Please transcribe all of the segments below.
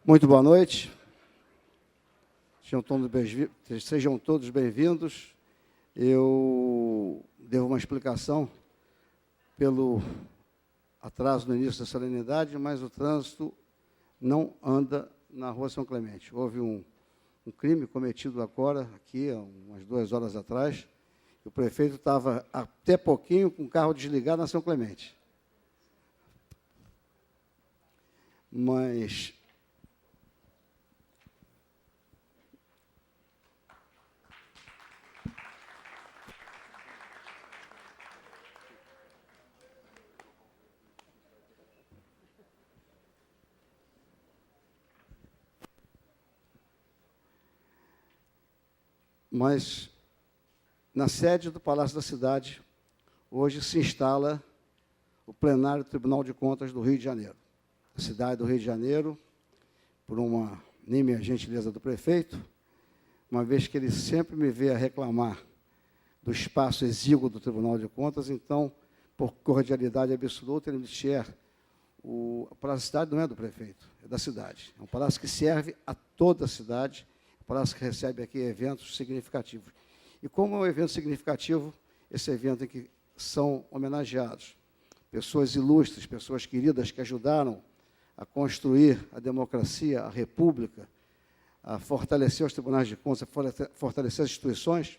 Muito boa noite. Sejam todos bem-vindos. Eu devo uma explicação pelo atraso no início da solenidade, mas o trânsito não anda na Rua São Clemente. Houve um crime cometido agora, aqui, há umas 2 horas atrás, e o prefeito estava até pouquinho com o carro desligado na São Clemente. Mas, na sede do Palácio da Cidade, hoje se instala o plenário do Tribunal de Contas do Rio de Janeiro. A cidade do Rio de Janeiro, por uma nímia gentileza do prefeito, uma vez que ele sempre me vê a reclamar do espaço exíguo do Tribunal de Contas, então, por cordialidade absoluta, ele me disser, o Palácio da Cidade não é do prefeito, é da cidade. É um palácio que serve a toda a cidade, palácio que recebe aqui eventos significativos. E como é um evento significativo, esse evento em que são homenageados pessoas ilustres, pessoas queridas que ajudaram a construir a democracia, a república, a fortalecer os tribunais de contas, a fortalecer as instituições.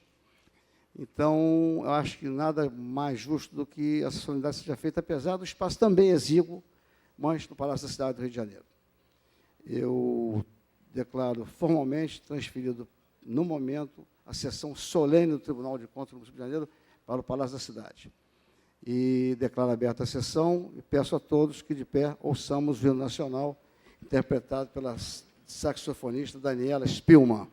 Então, eu acho que nada mais justo do que essa solenidade seja feita, apesar do espaço também exíguo, mas no Palácio da Cidade do Rio de Janeiro. Eu declaro formalmente transferido, no momento, a sessão solene do Tribunal de Contas do Rio de Janeiro para o Palácio da Cidade. E declaro aberta a sessão e peço a todos que, de pé, ouçamos o hino nacional, interpretado pela saxofonista Daniela Spielmann.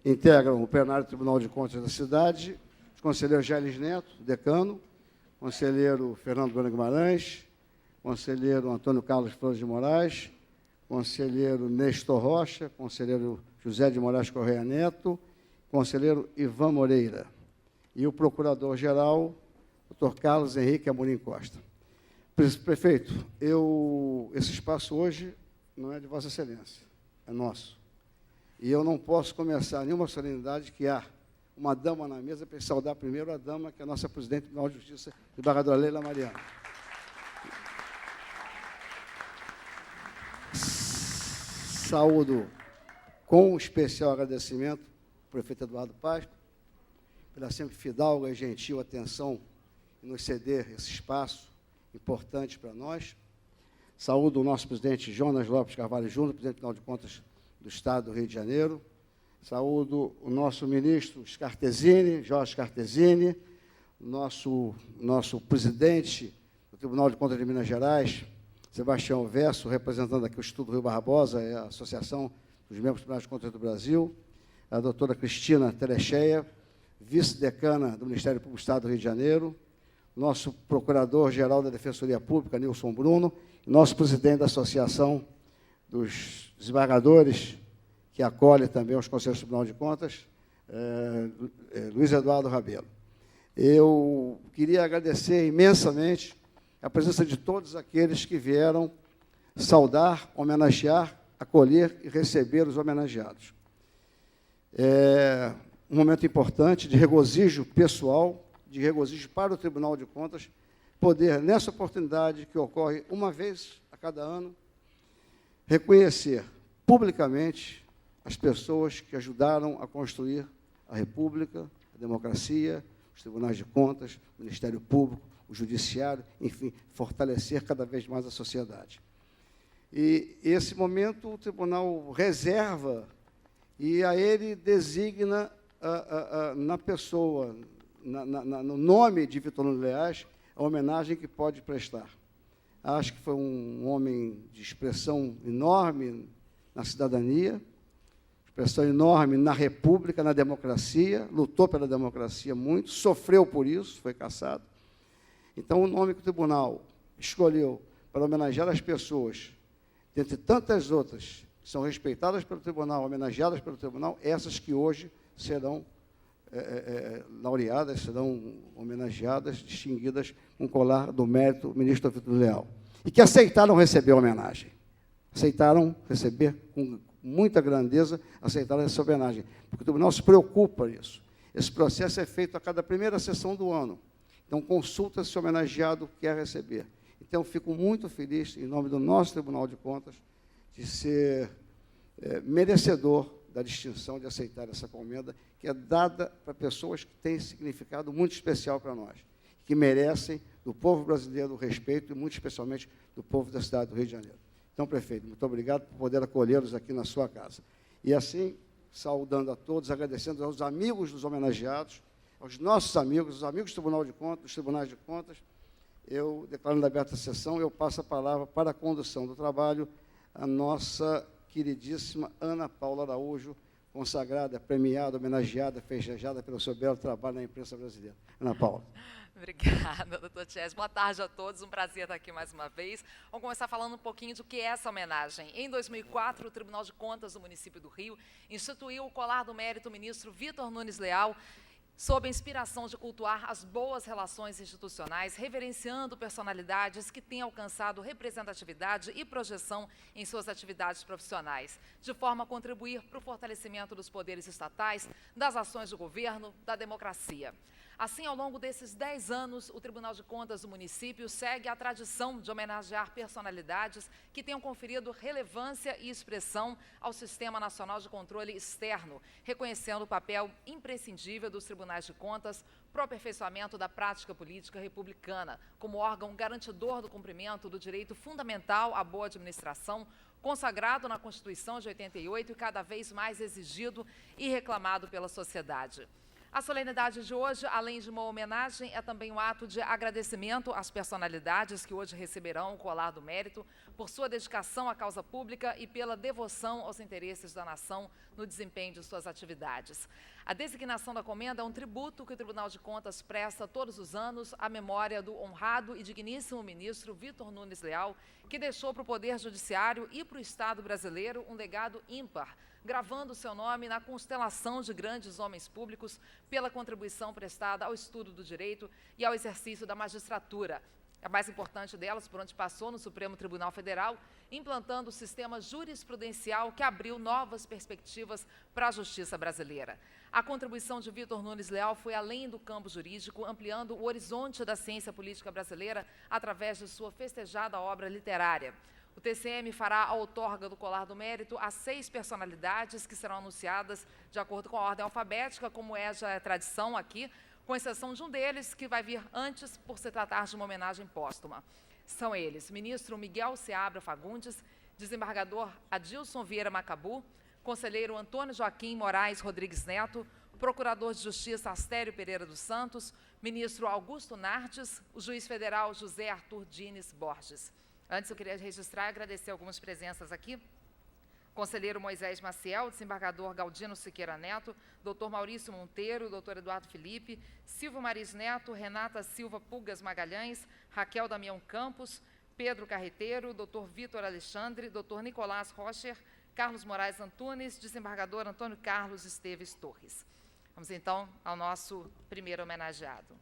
Integram o plenário do Tribunal de Contas da cidade, o conselheiro Gélis Neto, decano, conselheiro Fernando Bueno Guimarães, conselheiro Antônio Carlos Flores de Moraes, conselheiro Nestor Rocha, conselheiro José de Moraes Correia Neto, conselheiro Ivan Moreira e o procurador-geral, Dr. Carlos Henrique Amorim Costa. Prefeito, esse espaço hoje não é de Vossa Excelência, é nosso. E eu não posso começar nenhuma solenidade que há uma dama na mesa para saudar primeiro a dama, que é a nossa presidente do Tribunal de Justiça, desembargadora Leila Mariano. Saúdo com especial agradecimento ao prefeito Eduardo Paz, pela sempre fidalga e gentil atenção em nos ceder esse espaço importante para nós. Saúdo o nosso presidente Jonas Lopes Carvalho Júnior, presidente do Tribunal de Contas do Estado do Rio de Janeiro. Saúdo o nosso ministro Scartesini, Jorge Scartesini, nosso presidente do Tribunal de Contas de Minas Gerais, Sebastião Verso, representando aqui o Instituto Rui Barbosa, a Associação dos Membros do Tribunal de Contas do Brasil, a doutora Cristina Telecheia, vice-decana do Ministério Público do Estado do Rio de Janeiro, nosso procurador-geral da Defensoria Pública, Nilson Bruno, e nosso presidente da Associação dos Desembargadores, que acolhe também os Conselhos do Tribunal de Contas, Luiz Eduardo Rabelo. Eu queria agradecer imensamente a presença de todos aqueles que vieram saudar, homenagear, acolher e receber os homenageados. É um momento importante de regozijo pessoal, de regozijo para o Tribunal de Contas, poder, nessa oportunidade que ocorre uma vez a cada ano, reconhecer publicamente as pessoas que ajudaram a construir a República, a democracia, os tribunais de contas, o Ministério Público, o Judiciário, enfim, fortalecer cada vez mais a sociedade. E esse momento o Tribunal reserva e a ele designa na pessoa, no nome de Vitor Nunes Leais, a homenagem que pode prestar. Acho que foi um homem de expressão enorme na cidadania, expressão enorme na República, na democracia, lutou pela democracia muito, sofreu por isso, foi cassado. Então, o nome que o Tribunal escolheu para homenagear as pessoas, dentre tantas outras que são respeitadas pelo Tribunal, homenageadas pelo Tribunal, essas que hoje serão laureadas, serão homenageadas, distinguidas com o colar do mérito do ministro Vitor Leal. E que aceitaram receber a homenagem. Aceitaram receber com muita grandeza, aceitaram essa homenagem, porque o Tribunal se preocupa nisso. Esse processo é feito a cada primeira sessão do ano. Então, consulta se o homenageado quer receber. Então, fico muito feliz, em nome do nosso Tribunal de Contas, de ser merecedor da distinção de aceitar essa comenda, que é dada para pessoas que têm significado muito especial para nós, que merecem do povo brasileiro o respeito, e muito especialmente do povo da cidade do Rio de Janeiro. Então, prefeito, muito obrigado por poder acolhê-los aqui na sua casa. E assim, saudando a todos, agradecendo aos amigos dos homenageados, aos nossos amigos, os amigos do Tribunal de Contas, dos Tribunais de Contas, eu, declarando aberta a sessão, eu passo a palavra para a condução do trabalho a nossa queridíssima Ana Paula Araújo, consagrada, premiada, homenageada, festejada pelo seu belo trabalho na imprensa brasileira. Ana Paula. Obrigada, doutor Tchés. Boa tarde a todos, um prazer estar aqui mais uma vez. Vamos começar falando um pouquinho do que é essa homenagem. Em 2004, o Tribunal de Contas do município do Rio instituiu o colar do mérito ministro Vitor Nunes Leal, sob a inspiração de cultuar as boas relações institucionais, reverenciando personalidades que têm alcançado representatividade e projeção em suas atividades profissionais, de forma a contribuir para o fortalecimento dos poderes estatais, das ações do governo, da democracia. Assim, ao longo desses 10 anos, o Tribunal de Contas do município segue a tradição de homenagear personalidades que tenham conferido relevância e expressão ao Sistema Nacional de Controle Externo, reconhecendo o papel imprescindível dos tribunais de contas para o aperfeiçoamento da prática política republicana, como órgão garantidor do cumprimento do direito fundamental à boa administração, consagrado na Constituição de 88 e cada vez mais exigido e reclamado pela sociedade. A solenidade de hoje, além de uma homenagem, é também um ato de agradecimento às personalidades que hoje receberão o colar do mérito por sua dedicação à causa pública e pela devoção aos interesses da nação no desempenho de suas atividades. A designação da comenda é um tributo que o Tribunal de Contas presta todos os anos à memória do honrado e digníssimo ministro Vitor Nunes Leal, que deixou para o Poder Judiciário e para o Estado brasileiro um legado ímpar, gravando seu nome na constelação de grandes homens públicos pela contribuição prestada ao estudo do direito e ao exercício da magistratura. A mais importante delas, por onde passou no Supremo Tribunal Federal, implantando o sistema jurisprudencial que abriu novas perspectivas para a justiça brasileira. A contribuição de Vitor Nunes Leal foi além do campo jurídico, ampliando o horizonte da ciência política brasileira através de sua festejada obra literária. O TCM fará a outorga do colar do mérito a 6 personalidades que serão anunciadas de acordo com a ordem alfabética, como já é tradição aqui, com exceção de um deles, que vai vir antes por se tratar de uma homenagem póstuma. São eles: ministro Miguel Seabra Fagundes, desembargador Adilson Vieira Macabu, conselheiro Antônio Joaquim Moraes Rodrigues Neto, procurador de Justiça Astério Pereira dos Santos, ministro Augusto Nardes, o juiz federal José Arthur Dines Borges. Antes, eu queria registrar e agradecer algumas presenças aqui. Conselheiro Moisés Maciel, desembargador Galdino Siqueira Neto, doutor Maurício Monteiro, doutor Eduardo Felipe, Silvio Maris Neto, Renata Silva Pulgas Magalhães, Raquel Damião Campos, Pedro Carreteiro, doutor Vitor Alexandre, doutor Nicolás Rocher, Carlos Moraes Antunes, desembargador Antônio Carlos Esteves Torres. Vamos, então, ao nosso primeiro homenageado.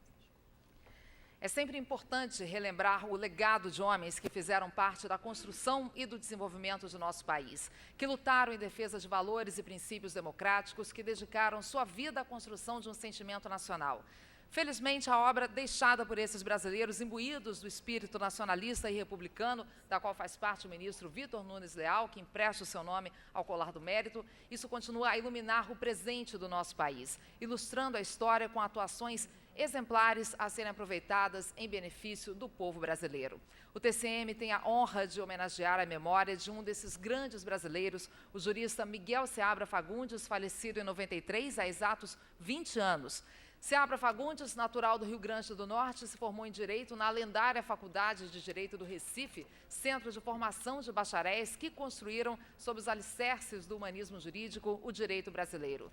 É sempre importante relembrar o legado de homens que fizeram parte da construção e do desenvolvimento de nosso país, que lutaram em defesa de valores e princípios democráticos, que dedicaram sua vida à construção de um sentimento nacional. Felizmente, a obra deixada por esses brasileiros imbuídos do espírito nacionalista e republicano, da qual faz parte o ministro Vitor Nunes Leal, que empresta o seu nome ao Colar do Mérito, isso continua a iluminar o presente do nosso país, ilustrando a história com atuações exemplares a serem aproveitadas em benefício do povo brasileiro. O TCM tem a honra de homenagear a memória de um desses grandes brasileiros, o jurista Miguel Seabra Fagundes, falecido em 93, há exatos 20 anos. Seabra Fagundes, natural do Rio Grande do Norte, se formou em Direito na lendária Faculdade de Direito do Recife, centro de formação de bacharéis que construíram, sob os alicerces do humanismo jurídico, o direito brasileiro.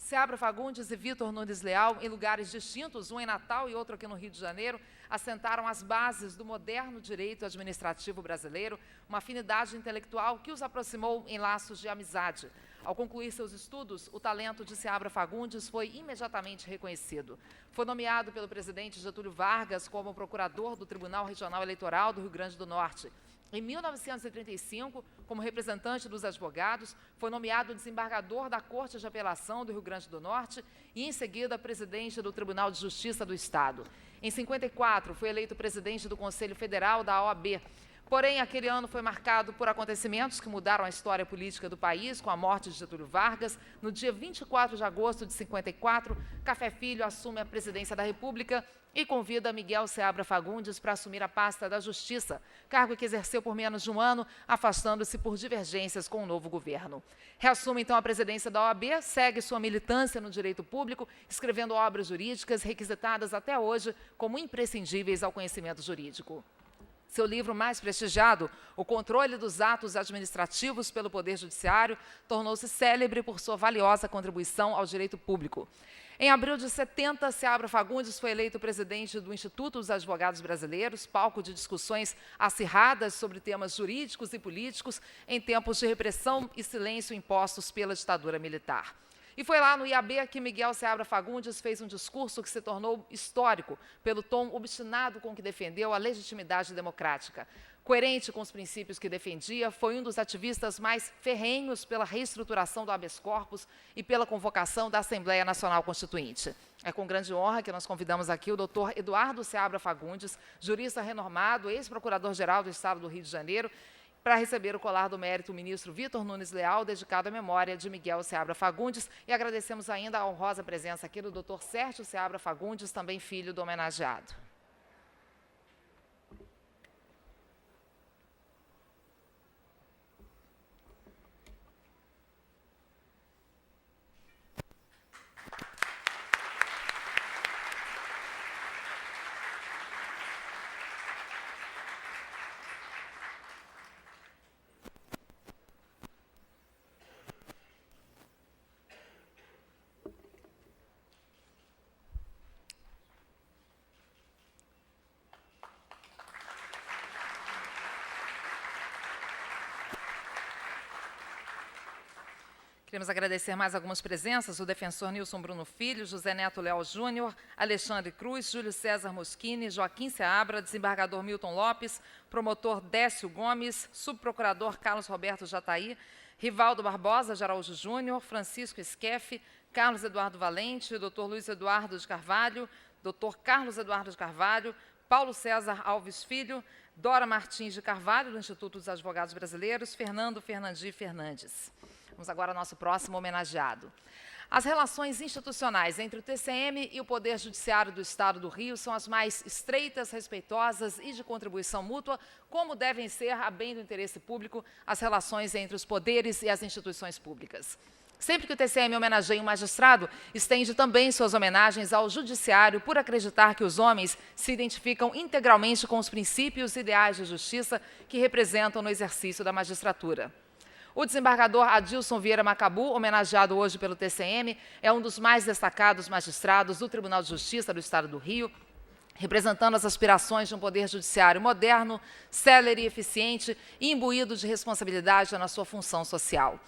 Seabra Fagundes e Vitor Nunes Leal, em lugares distintos, um em Natal e outro aqui no Rio de Janeiro, assentaram as bases do moderno direito administrativo brasileiro, uma afinidade intelectual que os aproximou em laços de amizade. Ao concluir seus estudos, o talento de Seabra Fagundes foi imediatamente reconhecido. Foi nomeado pelo presidente Getúlio Vargas como procurador do Tribunal Regional Eleitoral do Rio Grande do Norte. Em 1935, como representante dos advogados, foi nomeado desembargador da Corte de Apelação do Rio Grande do Norte e, em seguida, presidente do Tribunal de Justiça do Estado. Em 54, foi eleito presidente do Conselho Federal da OAB. Porém, aquele ano foi marcado por acontecimentos que mudaram a história política do país, com a morte de Getúlio Vargas. No dia 24 de agosto de 54, Café Filho assume a presidência da República e convida Miguel Seabra Fagundes para assumir a pasta da Justiça, cargo que exerceu por menos de um ano, afastando-se por divergências com o novo governo. Reassume, então, a presidência da OAB, segue sua militância no direito público, escrevendo obras jurídicas requisitadas até hoje como imprescindíveis ao conhecimento jurídico. Seu livro mais prestigiado, O Controle dos Atos Administrativos pelo Poder Judiciário, tornou-se célebre por sua valiosa contribuição ao direito público. Em abril de 70, Seabra Fagundes foi eleito presidente do Instituto dos Advogados Brasileiros, palco de discussões acirradas sobre temas jurídicos e políticos em tempos de repressão e silêncio impostos pela ditadura militar. E foi lá no IAB que Miguel Seabra Fagundes fez um discurso que se tornou histórico pelo tom obstinado com que defendeu a legitimidade democrática. Coerente com os princípios que defendia, foi um dos ativistas mais ferrenhos pela reestruturação do habeas corpus e pela convocação da Assembleia Nacional Constituinte. É com grande honra que nós convidamos aqui o doutor Eduardo Seabra Fagundes, jurista renomado, ex-procurador-geral do Estado do Rio de Janeiro, para receber o colar do mérito o ministro Vitor Nunes Leal, dedicado à memória de Miguel Seabra Fagundes, e agradecemos ainda a honrosa presença aqui do doutor Sérgio Seabra Fagundes, também filho do homenageado. Queremos agradecer mais algumas presenças, o defensor Nilson Bruno Filho, José Neto Leal Júnior, Alexandre Cruz, Júlio César Moschini, Joaquim Seabra, desembargador Milton Lopes, promotor Décio Gomes, subprocurador Carlos Roberto Jataí, Rivaldo Barbosa de Araújo Júnior, Francisco Esquefe, Carlos Eduardo Valente, Dr. Luiz Eduardo de Carvalho, Dr. Carlos Eduardo de Carvalho, Paulo César Alves Filho, Dora Martins de Carvalho, do Instituto dos Advogados Brasileiros, Fernando Fernandi Fernandes. Vamos agora ao nosso próximo homenageado. As relações institucionais entre o TCM e o Poder Judiciário do Estado do Rio são as mais estreitas, respeitosas e de contribuição mútua, como devem ser, a bem do interesse público, as relações entre os poderes e as instituições públicas. Sempre que o TCM homenageia um magistrado, estende também suas homenagens ao Judiciário por acreditar que os homens se identificam integralmente com os princípios e ideais de justiça que representam no exercício da magistratura. O desembargador Adilson Vieira Macabu, homenageado hoje pelo TCM, é um dos mais destacados magistrados do Tribunal de Justiça do Estado do Rio, representando as aspirações de um poder judiciário moderno, célere e eficiente e imbuído de responsabilidade na sua função social.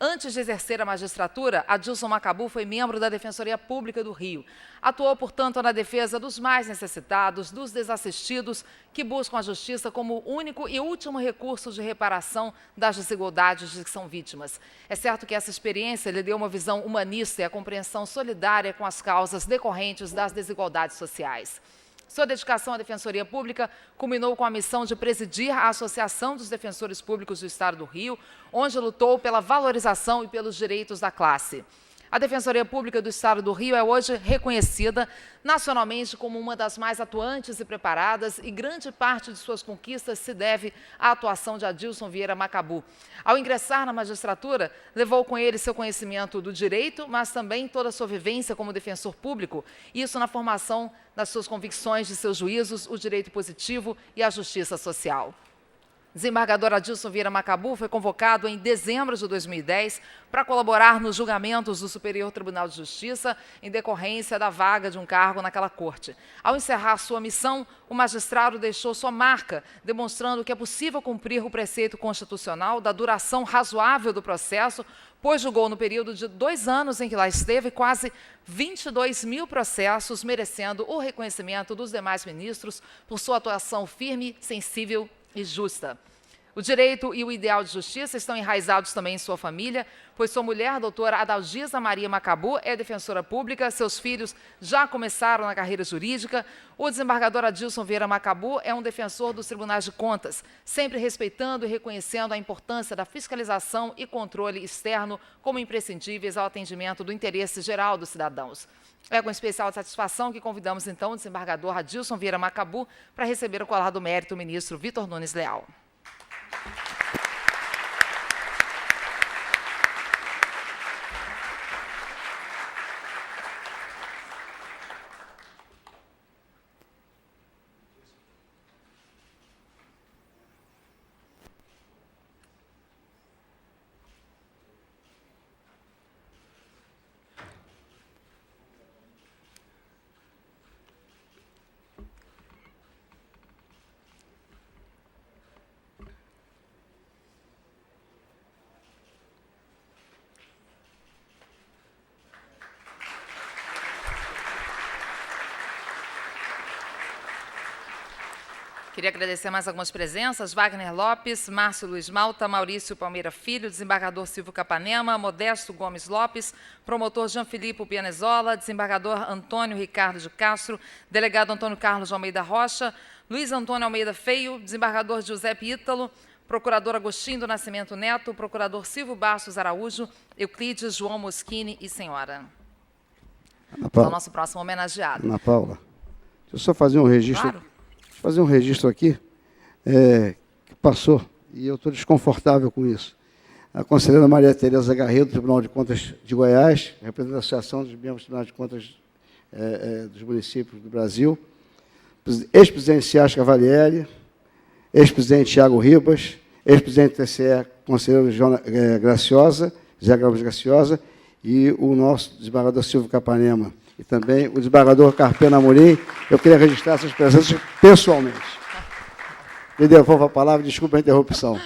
Antes de exercer a magistratura, Adilson Macabu foi membro da Defensoria Pública do Rio. Atuou, portanto, na defesa dos mais necessitados, dos desassistidos, que buscam a justiça como único e último recurso de reparação das desigualdades de que são vítimas. É certo que essa experiência lhe deu uma visão humanista e a compreensão solidária com as causas decorrentes das desigualdades sociais. Sua dedicação à Defensoria Pública culminou com a missão de presidir a Associação dos Defensores Públicos do Estado do Rio, onde lutou pela valorização e pelos direitos da classe. A Defensoria Pública do Estado do Rio é hoje reconhecida nacionalmente como uma das mais atuantes e preparadas, e grande parte de suas conquistas se deve à atuação de Adilson Vieira Macabu. Ao ingressar na magistratura, levou com ele seu conhecimento do direito, mas também toda a sua vivência como defensor público, isso na formação das suas convicções, de seus juízos, o direito positivo e a justiça social. Desembargador Adilson Vieira Macabu foi convocado em dezembro de 2010 para colaborar nos julgamentos do Superior Tribunal de Justiça em decorrência da vaga de um cargo naquela corte. Ao encerrar sua missão, o magistrado deixou sua marca, demonstrando que é possível cumprir o preceito constitucional da duração razoável do processo, pois julgou no período de 2 anos em que lá esteve quase 22 mil processos, merecendo o reconhecimento dos demais ministros por sua atuação firme, sensível e justa. O direito e o ideal de justiça estão enraizados também em sua família, pois sua mulher, a doutora Adalgisa Maria Macabu, é defensora pública, seus filhos já começaram na carreira jurídica. O desembargador Adilson Vieira Macabu é um defensor dos tribunais de contas, sempre respeitando e reconhecendo a importância da fiscalização e controle externo como imprescindíveis ao atendimento do interesse geral dos cidadãos. É com especial satisfação que convidamos, então, o desembargador Adilson Vieira Macabu para receber o colar do mérito, o ministro Vitor Nunes Leal. Queria agradecer mais algumas presenças: Wagner Lopes, Márcio Luiz Malta, Maurício Palmeira Filho, desembargador Silvio Capanema, Modesto Gomes Lopes, promotor Jean Filipe Pianezola, desembargador Antônio Ricardo de Castro, delegado Antônio Carlos de Almeida Rocha, Luiz Antônio Almeida Feio, desembargador Giuseppe Ítalo, procurador Agostinho do Nascimento Neto, procurador Silvio Bastos Araújo, Euclides João Moschini e senhora. Então, nosso próximo homenageado. Ana Paula, deixa eu só fazer um registro. Claro. Fazer um registro aqui, que passou, e eu estou desconfortável com isso. A conselheira Maria Tereza Garrido, do Tribunal de Contas de Goiás, representante da Associação dos Membros do Tribunal de Contas dos Municípios do Brasil, ex-presidente Cias Cavalieri, ex-presidente Thiago Ribas, ex-presidente do TCE, conselheiro José Gomes Graciosa, e o nosso desembargador Silvio Capanema, e também o desembargador Carpena Amorim. Eu queria registrar essas presenças pessoalmente. Me devolvo a palavra, desculpa a interrupção.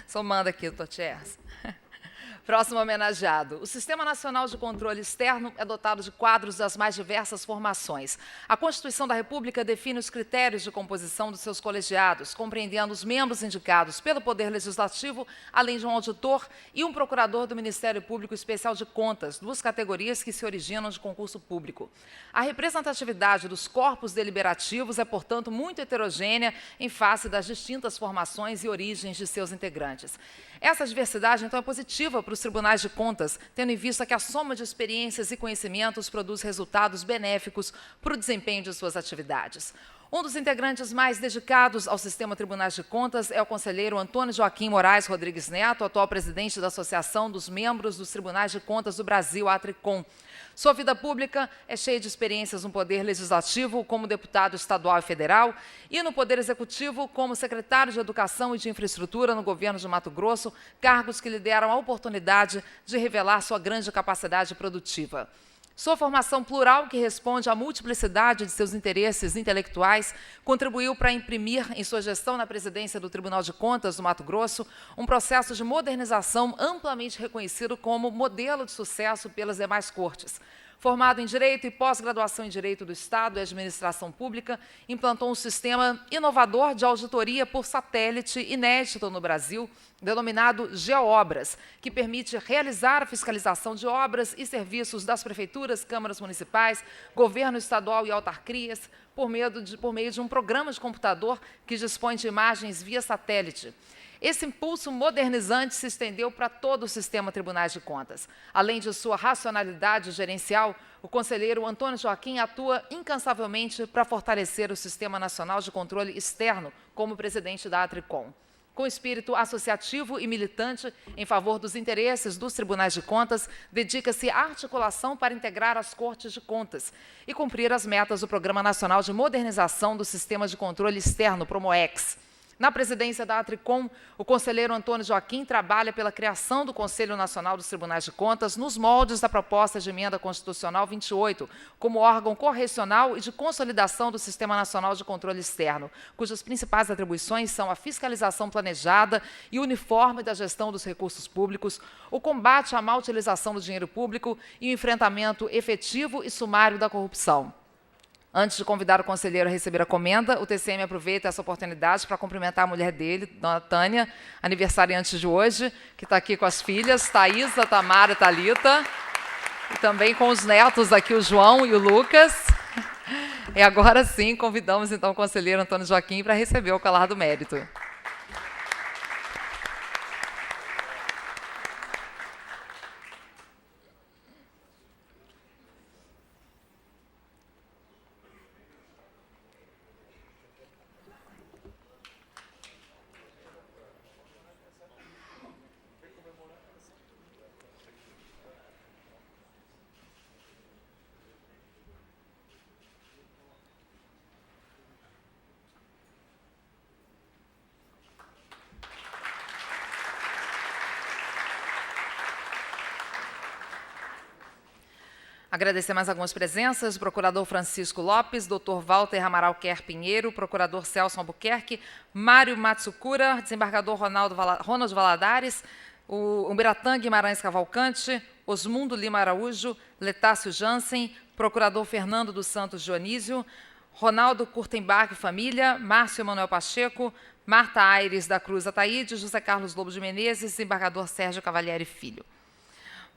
Só manda aqui, doutor Tchers. Próximo homenageado. O Sistema Nacional de Controle Externo é dotado de quadros das mais diversas formações. A Constituição da República define os critérios de composição dos seus colegiados, compreendendo os membros indicados pelo Poder Legislativo, além de um auditor e um procurador do Ministério Público Especial de Contas, 2 categorias que se originam de concurso público. A representatividade dos corpos deliberativos é, portanto, muito heterogênea em face das distintas formações e origens de seus integrantes. Essa diversidade, então, é positiva para o dos tribunais de contas, tendo em vista que a soma de experiências e conhecimentos produz resultados benéficos para o desempenho de suas atividades. Um dos integrantes mais dedicados ao sistema Tribunais de Contas é o conselheiro Antônio Joaquim Moraes Rodrigues Neto, atual presidente da Associação dos Membros dos Tribunais de Contas do Brasil, a ATRICOM. Sua vida pública é cheia de experiências no Poder Legislativo como deputado estadual e federal e no Poder Executivo como secretário de Educação e de Infraestrutura no governo de Mato Grosso, cargos que lhe deram a oportunidade de revelar sua grande capacidade produtiva. Sua formação plural, que responde à multiplicidade de seus interesses intelectuais, contribuiu para imprimir em sua gestão na presidência do Tribunal de Contas do Mato Grosso um processo de modernização amplamente reconhecido como modelo de sucesso pelas demais cortes. Formado em Direito e pós-graduação em Direito do Estado e Administração Pública, implantou um sistema inovador de auditoria por satélite inédito no Brasil, denominado GeoObras, que permite realizar a fiscalização de obras e serviços das prefeituras, câmaras municipais, governo estadual e autarquias, por meio de um programa de computador que dispõe de imagens via satélite. Esse impulso modernizante se estendeu para todo o sistema Tribunais de Contas. Além de sua racionalidade gerencial, o conselheiro Antônio Joaquim atua incansavelmente para fortalecer o Sistema Nacional de Controle Externo como presidente da ATRICOM. Com espírito associativo e militante em favor dos interesses dos Tribunais de Contas, dedica-se à articulação para integrar as Cortes de Contas e cumprir as metas do Programa Nacional de Modernização do Sistema de Controle Externo, PROMOEX. Na presidência da ATRICOM, o conselheiro Antônio Joaquim trabalha pela criação do Conselho Nacional dos Tribunais de Contas nos moldes da proposta de emenda constitucional 28, como órgão correcional e de consolidação do Sistema Nacional de Controle Externo, cujas principais atribuições são a fiscalização planejada e uniforme da gestão dos recursos públicos, o combate à má utilização do dinheiro público e o enfrentamento efetivo e sumário da corrupção. Antes de convidar o conselheiro a receber a comenda, o TCM aproveita essa oportunidade para cumprimentar a mulher dele, dona Tânia, aniversariante de hoje, que está aqui com as filhas, Thaísa, Tamara e Thalita, e também com os netos aqui, o João e o Lucas. E agora sim, convidamos então o conselheiro Antônio Joaquim para receber o colar do mérito. Agradecer mais algumas presenças, o procurador Francisco Lopes, doutor Walter Amaral Quer Pinheiro, procurador Celso Albuquerque, Mário Matsukura, desembargador Ronald Valadares, o Umbiratã Guimarães Cavalcante, Osmundo Lima Araújo, Letácio Jansen, procurador Fernando dos Santos Dionísio, Ronaldo Kurtenbach Família, Márcio Emanuel Pacheco, Marta Aires da Cruz Ataíde, José Carlos Lobo de Menezes, desembargador Sérgio Cavalieri Filho.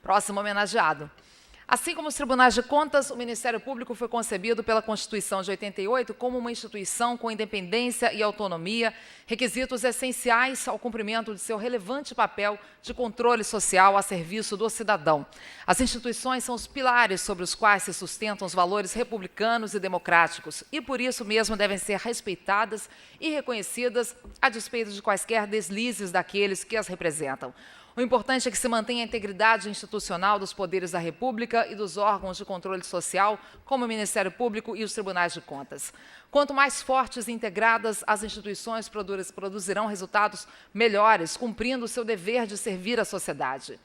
Próximo homenageado. Assim como os tribunais de contas, o Ministério Público foi concebido pela Constituição de 88 como uma instituição com independência e autonomia, requisitos essenciais ao cumprimento de seu relevante papel de controle social a serviço do cidadão. As instituições são os pilares sobre os quais se sustentam os valores republicanos e democráticos e, por isso mesmo, devem ser respeitadas e reconhecidas a despeito de quaisquer deslizes daqueles que as representam. O importante é que se mantenha a integridade institucional dos poderes da República e dos órgãos de controle social, como o Ministério Público e os Tribunais de Contas. Quanto mais fortes e integradas, as instituições produzirão resultados melhores, cumprindo o seu dever de servir à sociedade.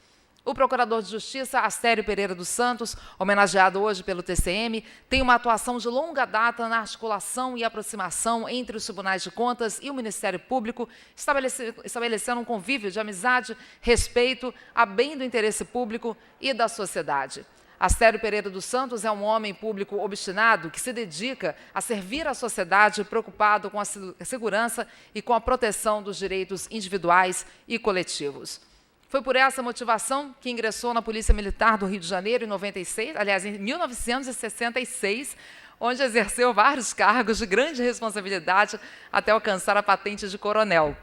O Procurador de Justiça, Astério Pereira dos Santos, homenageado hoje pelo TCM, tem uma atuação de longa data na articulação e aproximação entre os Tribunais de Contas e o Ministério Público, estabelecendo um convívio de amizade, respeito, a bem do interesse público e da sociedade. Astério Pereira dos Santos é um homem público obstinado que se dedica a servir a sociedade, preocupado com a segurança e com a proteção dos direitos individuais e coletivos. Foi por essa motivação que ingressou na Polícia Militar do Rio de Janeiro em 1966, onde exerceu vários cargos de grande responsabilidade até alcançar a patente de coronel.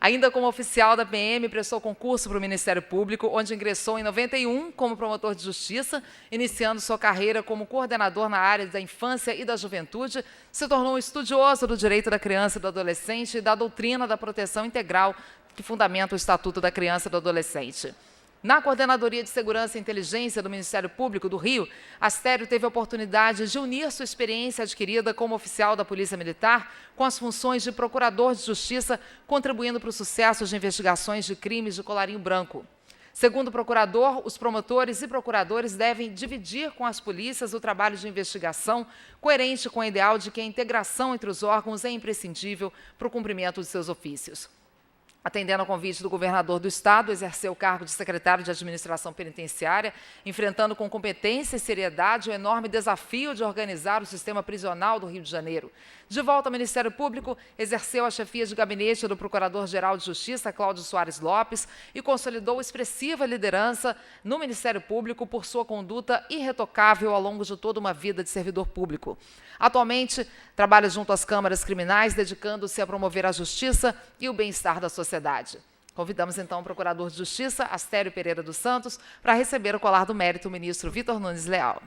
Ainda como oficial da PM, prestou concurso para o Ministério Público, onde ingressou em 91 como promotor de justiça, iniciando sua carreira como coordenador na área da infância e da juventude, se tornou um estudioso do direito da criança e do adolescente e da doutrina da proteção integral que fundamenta o Estatuto da Criança e do Adolescente. Na Coordenadoria de Segurança e Inteligência do Ministério Público do Rio, Astério teve a oportunidade de unir sua experiência adquirida como oficial da Polícia Militar com as funções de procurador de justiça, contribuindo para o sucesso de investigações de crimes de colarinho branco. Segundo o procurador, os promotores e procuradores devem dividir com as polícias o trabalho de investigação, coerente com o ideal de que a integração entre os órgãos é imprescindível para o cumprimento de seus ofícios. Atendendo ao convite do governador do Estado, exerceu o cargo de secretário de Administração Penitenciária, enfrentando com competência e seriedade o enorme desafio de organizar o sistema prisional do Rio de Janeiro. De volta ao Ministério Público, exerceu a chefia de gabinete do Procurador-Geral de Justiça, Cláudio Soares Lopes, e consolidou expressiva liderança no Ministério Público por sua conduta irretocável ao longo de toda uma vida de servidor público. Atualmente, trabalha junto às câmaras criminais, dedicando-se a promover a justiça e o bem-estar da sociedade. Convidamos, então, o Procurador de Justiça, Astério Pereira dos Santos, para receber o colar do mérito, o ministro Vitor Nunes Leal.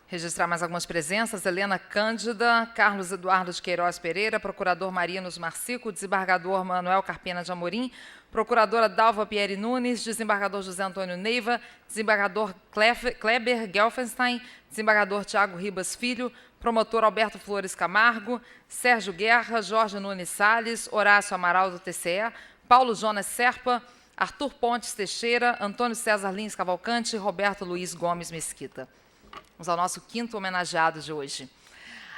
Registrar mais algumas presenças: Helena Cândida, Carlos Eduardo de Queiroz Pereira, procurador Marinos Marcico, desembargador Manuel Carpena de Amorim, procuradora Dalva Pierre Nunes, desembargador José Antônio Neiva, desembargador Kleber Gelfenstein, desembargador Tiago Ribas Filho, promotor Alberto Flores Camargo, Sérgio Guerra, Jorge Nunes Salles, Horácio Amaral do TCE, Paulo Jonas Serpa, Arthur Pontes Teixeira, Antônio César Lins Cavalcante e Roberto Luiz Gomes Mesquita. Vamos ao nosso quinto homenageado de hoje.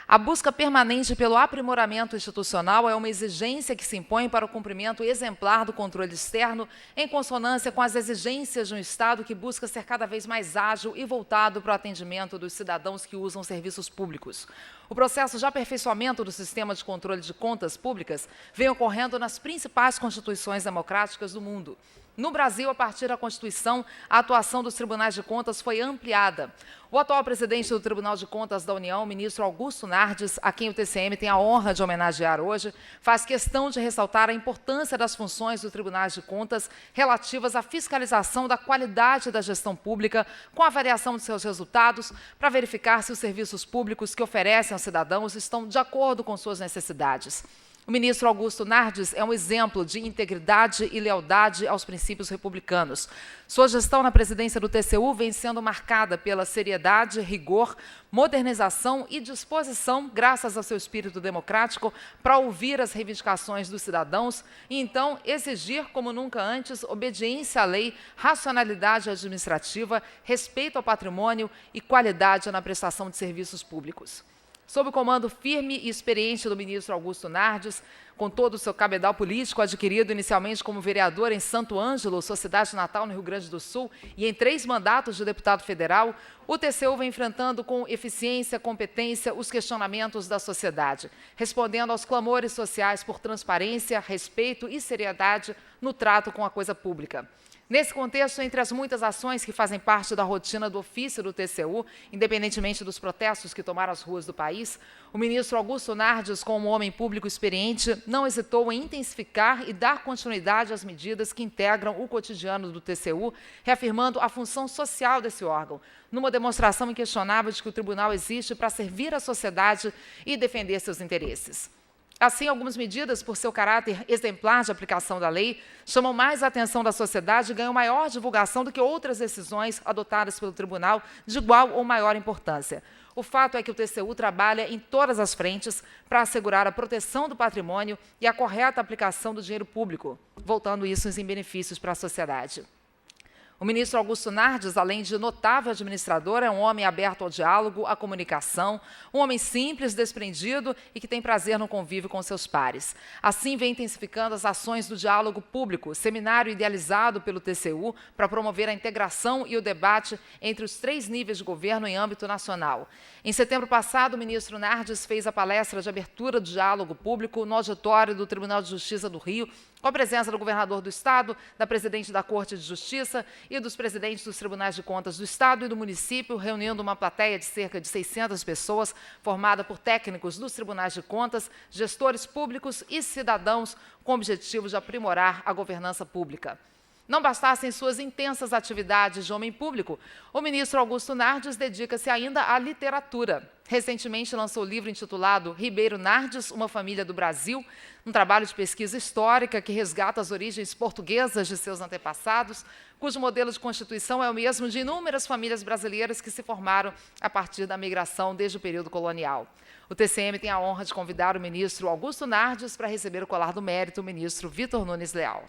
A busca permanente pelo aprimoramento institucional é uma exigência que se impõe para o cumprimento exemplar do controle externo, em consonância com as exigências de um Estado que busca ser cada vez mais ágil e voltado para o atendimento dos cidadãos que usam serviços públicos. O processo de aperfeiçoamento do sistema de controle de contas públicas vem ocorrendo nas principais constituições democráticas do mundo. No Brasil, a partir da Constituição, a atuação dos tribunais de contas foi ampliada. O atual presidente do Tribunal de Contas da União, ministro Augusto Nardes, a quem o TCM tem a honra de homenagear hoje, faz questão de ressaltar a importância das funções do Tribunal de Contas relativas à fiscalização da qualidade da gestão pública, com a avaliação de seus resultados, para verificar se os serviços públicos que oferecem aos cidadãos estão de acordo com suas necessidades. O ministro Augusto Nardes é um exemplo de integridade e lealdade aos princípios republicanos. Sua gestão na presidência do TCU vem sendo marcada pela seriedade, rigor, modernização e disposição, graças ao seu espírito democrático, para ouvir as reivindicações dos cidadãos e, então, exigir, como nunca antes, obediência à lei, racionalidade administrativa, respeito ao patrimônio e qualidade na prestação de serviços públicos. Sob o comando firme e experiente do ministro Augusto Nardes, com todo o seu cabedal político adquirido inicialmente como vereador em Santo Ângelo, sua cidade natal no Rio Grande do Sul, e em 3 mandatos de deputado federal, o TCU vem enfrentando com eficiência, competência, os questionamentos da sociedade, respondendo aos clamores sociais por transparência, respeito e seriedade no trato com a coisa pública. Nesse contexto, entre as muitas ações que fazem parte da rotina do ofício do TCU, independentemente dos protestos que tomaram as ruas do país, o ministro Augusto Nardes, como homem público experiente, não hesitou em intensificar e dar continuidade às medidas que integram o cotidiano do TCU, reafirmando a função social desse órgão, numa demonstração inquestionável de que o tribunal existe para servir a sociedade e defender seus interesses. Assim, algumas medidas, por seu caráter exemplar de aplicação da lei, chamam mais a atenção da sociedade e ganham maior divulgação do que outras decisões adotadas pelo tribunal de igual ou maior importância. O fato é que o TCU trabalha em todas as frentes para assegurar a proteção do patrimônio e a correta aplicação do dinheiro público, voltando isso em benefícios para a sociedade. O ministro Augusto Nardes, além de notável administrador, é um homem aberto ao diálogo, à comunicação, um homem simples, desprendido e que tem prazer no convívio com seus pares. Assim, vem intensificando as ações do diálogo público, seminário idealizado pelo TCU para promover a integração e o debate entre os 3 níveis de governo em âmbito nacional. Em setembro passado, o ministro Nardes fez a palestra de abertura do diálogo público no auditório do Tribunal de Justiça do Rio, com a presença do governador do Estado, da presidente da Corte de Justiça e dos presidentes dos Tribunais de Contas do Estado e do município, reunindo uma plateia de cerca de 600 pessoas, formada por técnicos dos Tribunais de Contas, gestores públicos e cidadãos, com o objetivo de aprimorar a governança pública. Não bastassem suas intensas atividades de homem público, o ministro Augusto Nardes dedica-se ainda à literatura. Recentemente lançou o livro intitulado Ribeiro Nardes, Uma Família do Brasil, um trabalho de pesquisa histórica que resgata as origens portuguesas de seus antepassados, cujo modelo de constituição é o mesmo de inúmeras famílias brasileiras que se formaram a partir da migração desde o período colonial. O TCM tem a honra de convidar o ministro Augusto Nardes para receber o colar do mérito, o ministro Vitor Nunes Leal.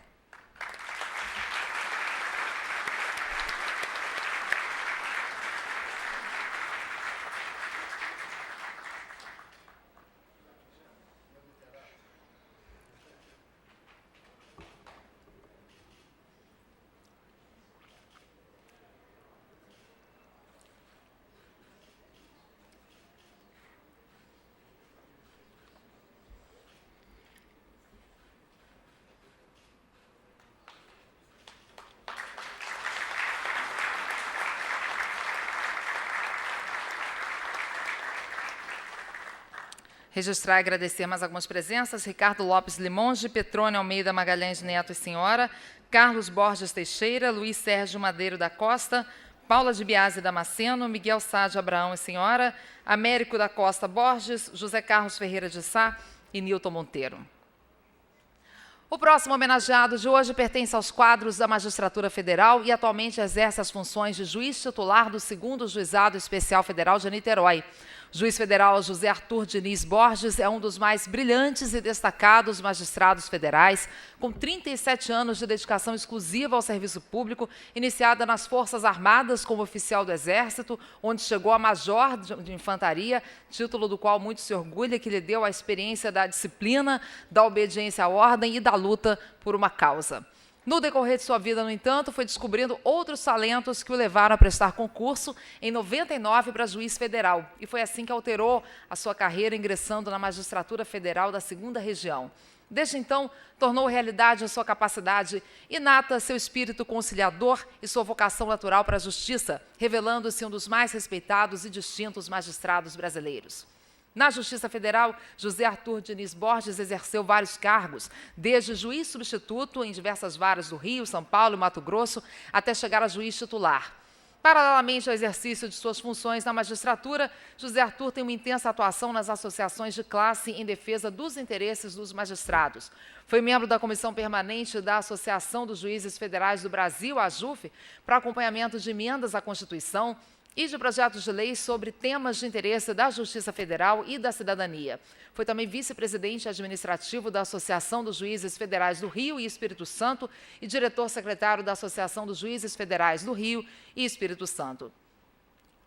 Registrar e agradecer mais algumas presenças. Ricardo Lopes Limonge, Petrônio Almeida Magalhães Neto e Senhora, Carlos Borges Teixeira, Luiz Sérgio Madeiro da Costa, Paula de Biase Damasceno, Miguel Sá de Abraão e Senhora, Américo da Costa Borges, José Carlos Ferreira de Sá e Nilton Monteiro. O próximo homenageado de hoje pertence aos quadros da Magistratura Federal e atualmente exerce as funções de juiz titular do 2º Juizado Especial Federal de Niterói. O juiz federal José Arthur Diniz Borges é um dos mais brilhantes e destacados magistrados federais, com 37 anos de dedicação exclusiva ao serviço público, iniciada nas Forças Armadas como oficial do Exército, onde chegou a major de infantaria, título do qual muito se orgulha, que lhe deu a experiência da disciplina, da obediência à ordem e da luta por uma causa. No decorrer de sua vida, no entanto, foi descobrindo outros talentos que o levaram a prestar concurso em 99 para juiz federal. E foi assim que alterou a sua carreira, ingressando na Magistratura Federal da 2ª Região. Desde então, tornou realidade a sua capacidade inata, seu espírito conciliador e sua vocação natural para a justiça, revelando-se um dos mais respeitados e distintos magistrados brasileiros. Na Justiça Federal, José Arthur Diniz Borges exerceu vários cargos, desde juiz substituto em diversas varas do Rio, São Paulo e Mato Grosso, até chegar a juiz titular. Paralelamente ao exercício de suas funções na magistratura, José Arthur tem uma intensa atuação nas associações de classe em defesa dos interesses dos magistrados. Foi membro da Comissão Permanente da Associação dos Juízes Federais do Brasil, a AJUF, para acompanhamento de emendas à Constituição, e de projetos de lei sobre temas de interesse da Justiça Federal e da cidadania. Foi também vice-presidente administrativo da Associação dos Juízes Federais do Rio e Espírito Santo e diretor-secretário da Associação dos Juízes Federais do Rio e Espírito Santo.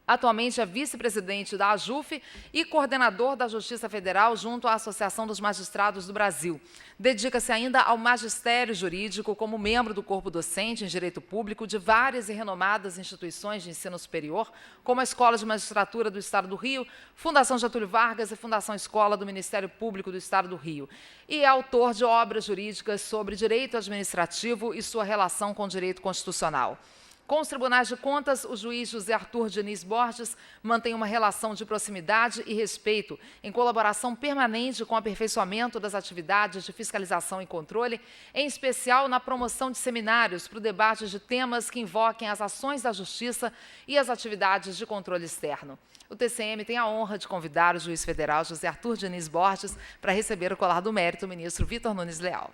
Atualmente é vice-presidente da AJUF e coordenador da Justiça Federal junto à Associação dos Magistrados do Brasil. Dedica-se ainda ao magistério jurídico como membro do corpo docente em direito público de várias e renomadas instituições de ensino superior, como a Escola de Magistratura do Estado do Rio, Fundação Getúlio Vargas e Fundação Escola do Ministério Público do Estado do Rio. E é autor de obras jurídicas sobre direito administrativo e sua relação com o direito constitucional. Com os tribunais de contas, o juiz José Arthur Diniz Borges mantém uma relação de proximidade e respeito, em colaboração permanente com o aperfeiçoamento das atividades de fiscalização e controle, em especial na promoção de seminários para o debate de temas que invoquem as ações da justiça e as atividades de controle externo. O TCM tem a honra de convidar o juiz federal José Arthur Diniz Borges para receber o colar do mérito, o ministro Vitor Nunes Leal.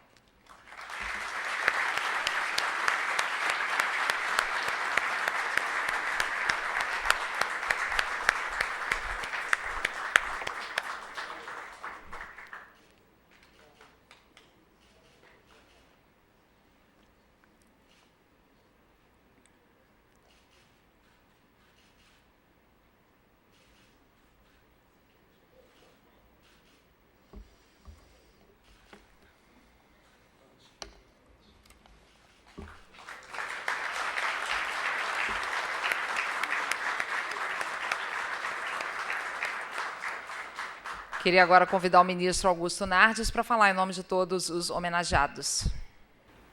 Queria agora convidar o ministro Augusto Nardes para falar em nome de todos os homenageados.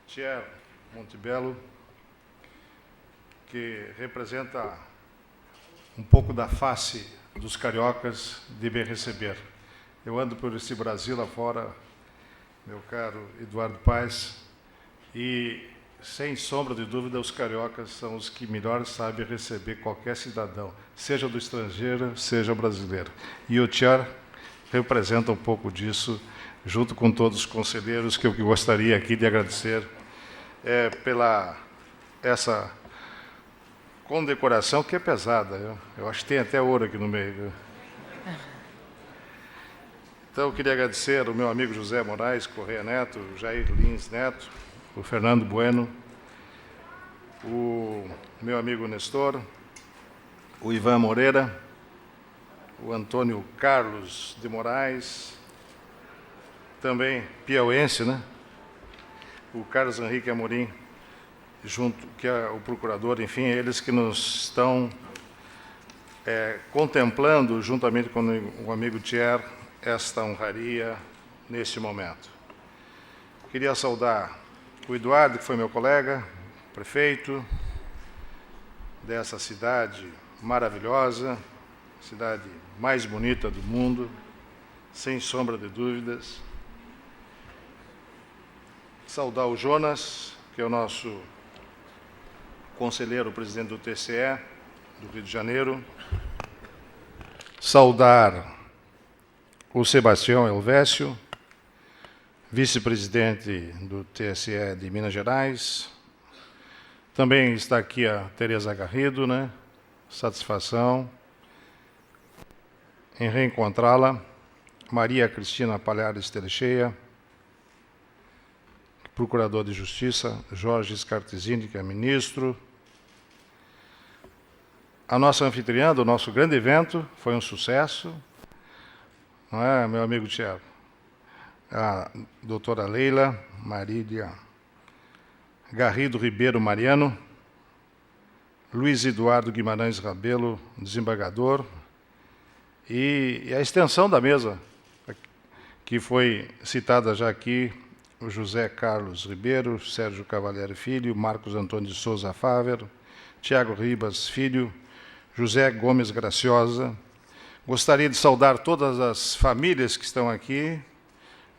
Tier Montebello, que representa um pouco da face dos cariocas de bem receber. Eu ando por esse Brasil afora, meu caro Eduardo Paes, e, sem sombra de dúvida, os cariocas são os que melhor sabem receber qualquer cidadão, seja do estrangeiro, seja brasileiro. E o Tier representa um pouco disso, junto com todos os conselheiros, que eu gostaria aqui de agradecer pela essa condecoração, que é pesada. Eu acho que tem até ouro aqui no meio. Então, eu queria agradecer ao meu amigo José Moraes Correia Neto, o Jair Lins Neto, o Fernando Bueno, o meu amigo Nestor, o Ivan Moreira, o Antônio Carlos de Moraes, também piauense, né? O Carlos Henrique Amorim, junto, que é o procurador, enfim, eles que nos estão contemplando, juntamente com o amigo Tier, esta honraria neste momento. Queria saudar o Eduardo, que foi meu colega, prefeito dessa cidade maravilhosa, cidade mais bonita do mundo, sem sombra de dúvidas. Saudar o Jonas, que é o nosso conselheiro, presidente do TCE, do Rio de Janeiro. Saudar o Sebastião Elvésio, vice-presidente do TSE de Minas Gerais. Também está aqui a Tereza Garrido, né? Satisfação em reencontrá-la. Maria Cristina Palhares Telecheia, procurador de Justiça, Jorge Scartesini, que é ministro. A nossa anfitriã do nosso grande evento foi um sucesso, não é, meu amigo Tiago? A doutora Leila Marília Garrido Ribeiro Mariano, Luiz Eduardo Guimarães Rabelo, desembargador, e a extensão da mesa, que foi citada já aqui, o José Carlos Ribeiro, Sérgio Cavalieri Filho, Marcos Antônio de Souza Fávero, Tiago Ribas Filho, José Gomes Graciosa. Gostaria de saudar todas as famílias que estão aqui,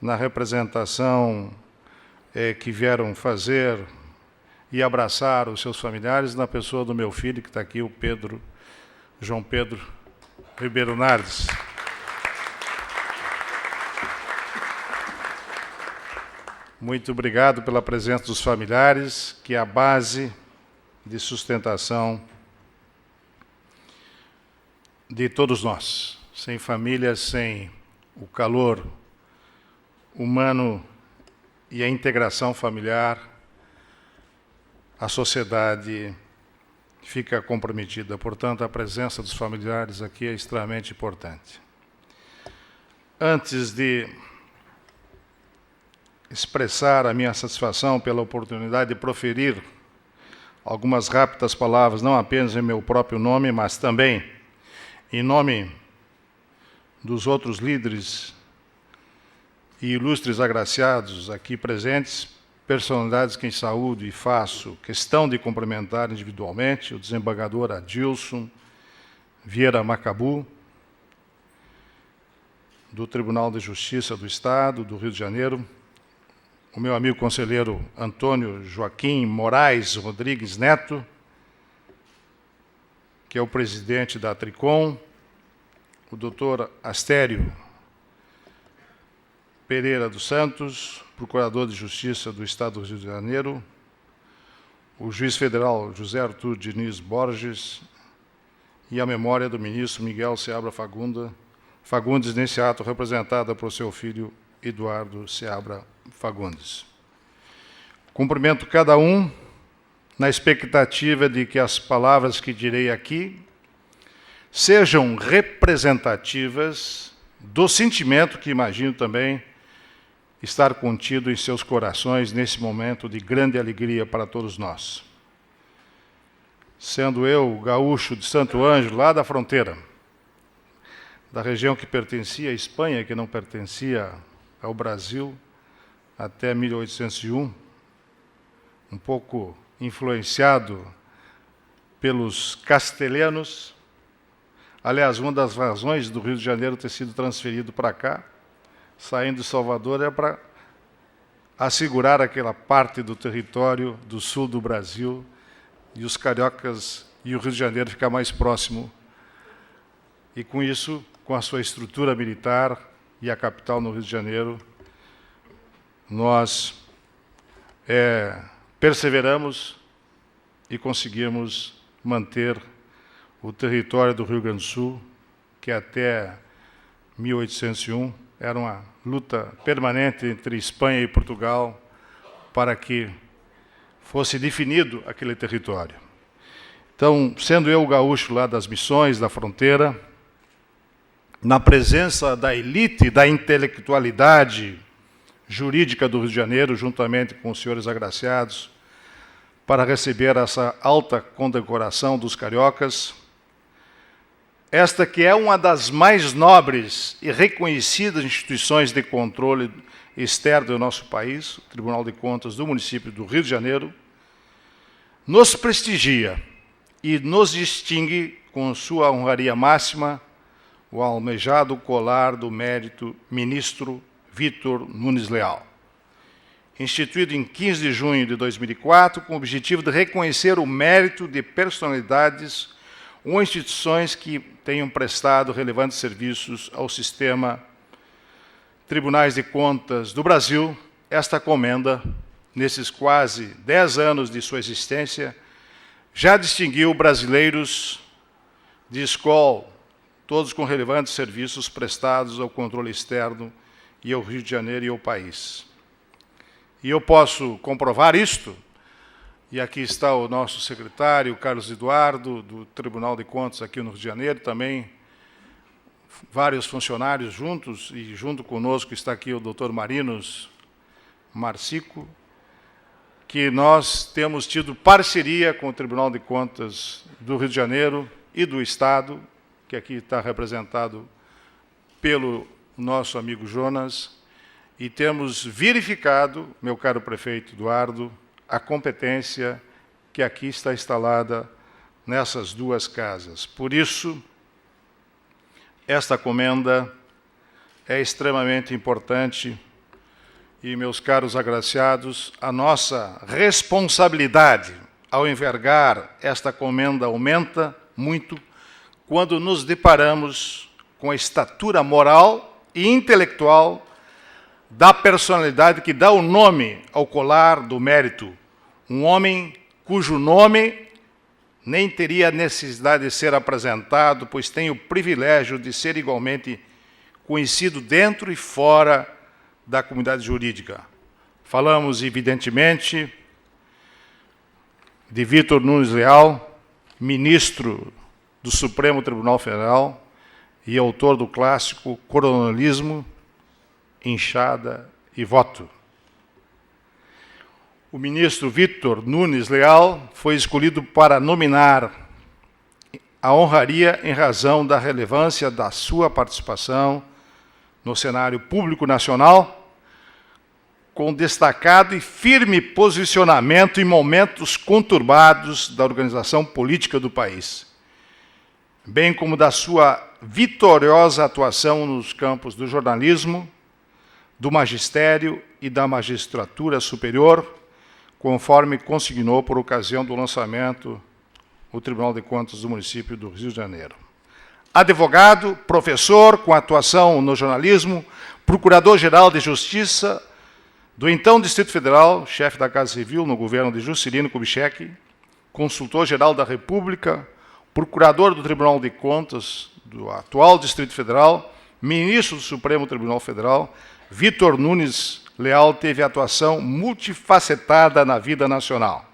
na representação que vieram fazer e abraçar os seus familiares, na pessoa do meu filho, que está aqui, o Pedro, João Pedro Ribeiro Nardes. Muito obrigado pela presença dos familiares, que é a base de sustentação de todos nós. Sem família, sem o calor humano e a integração familiar, a sociedade fica comprometida. Portanto, a presença dos familiares aqui é extremamente importante. Antes de expressar a minha satisfação pela oportunidade de proferir algumas rápidas palavras, não apenas em meu próprio nome, mas também em nome dos outros líderes e ilustres agraciados aqui presentes, personalidades que em saúde faço questão de cumprimentar individualmente, o desembargador Adilson Vieira Macabu, do Tribunal de Justiça do Estado do Rio de Janeiro, o meu amigo conselheiro Antônio Joaquim Moraes Rodrigues Neto, que é o presidente da Tricom, o doutor Astério Pereira dos Santos, procurador de Justiça do Estado do Rio de Janeiro, o juiz federal José Arthur Diniz Borges e a memória do ministro Miguel Seabra Fagundes, nesse ato representada por seu filho Eduardo Seabra Fagundes. Cumprimento cada um na expectativa de que as palavras que direi aqui sejam representativas do sentimento que imagino também estar contido em seus corações nesse momento de grande alegria para todos nós. Sendo eu gaúcho de Santo Ângelo, lá da fronteira, da região que pertencia à Espanha, que não pertencia ao Brasil, até 1801, um pouco influenciado pelos castelhanos. Aliás, uma das razões do Rio de Janeiro ter sido transferido para cá, saindo de Salvador, é para assegurar aquela parte do território do sul do Brasil, e os cariocas e o Rio de Janeiro ficar mais próximo. E com isso, com a sua estrutura militar e a capital no Rio de Janeiro, nós perseveramos e conseguimos manter o território do Rio Grande do Sul, que até 1801 era uma luta permanente entre Espanha e Portugal para que fosse definido aquele território. Então, sendo eu gaúcho lá das Missões, da fronteira, na presença da elite, da intelectualidade jurídica do Rio de Janeiro, juntamente com os senhores agraciados, para receber essa alta condecoração dos cariocas, esta que é uma das mais nobres e reconhecidas instituições de controle externo do nosso país, o Tribunal de Contas do município do Rio de Janeiro, nos prestigia e nos distingue com sua honraria máxima o almejado colar do mérito ministro Vítor Nunes Leal, instituído em 15 de junho de 2004, com o objetivo de reconhecer o mérito de personalidades ou instituições que tenham prestado relevantes serviços ao sistema Tribunais de Contas do Brasil. Esta comenda, nesses quase 10 anos de sua existência, já distinguiu brasileiros de escola, todos com relevantes serviços prestados ao controle externo e ao Rio de Janeiro e ao país. E eu posso comprovar isto, e aqui está o nosso secretário, Carlos Eduardo, do Tribunal de Contas aqui no Rio de Janeiro, também vários funcionários juntos, e junto conosco está aqui o doutor Marinos Marcico, que nós temos tido parceria com o Tribunal de Contas do Rio de Janeiro e do Estado, que aqui está representado pelo nosso amigo Jonas, e temos verificado, meu caro prefeito Eduardo, a competência que aqui está instalada nessas duas casas. Por isso, esta comenda é extremamente importante e, meus caros agraciados, a nossa responsabilidade ao envergar esta comenda aumenta muito quando nos deparamos com a estatura moral e intelectual da personalidade que dá o nome ao colar do mérito, um homem cujo nome nem teria necessidade de ser apresentado, pois tem o privilégio de ser igualmente conhecido dentro e fora da comunidade jurídica. Falamos, evidentemente, de Vítor Nunes Leal, ministro do Supremo Tribunal Federal e autor do clássico Coronelismo, Inchada e Voto. O ministro Vítor Nunes Leal foi escolhido para nominar a honraria em razão da relevância da sua participação no cenário público nacional, com destacado e firme posicionamento em momentos conturbados da organização política do país, bem como da sua vitoriosa atuação nos campos do jornalismo, do magistério e da magistratura superior, conforme consignou por ocasião do lançamento o Tribunal de Contas do município do Rio de Janeiro. Advogado, professor com atuação no jornalismo, procurador-geral de Justiça do então Distrito Federal, chefe da Casa Civil no governo de Juscelino Kubitschek, consultor-geral da República, procurador do Tribunal de Contas do atual Distrito Federal, ministro do Supremo Tribunal Federal, Vítor Nunes Leal teve atuação multifacetada na vida nacional,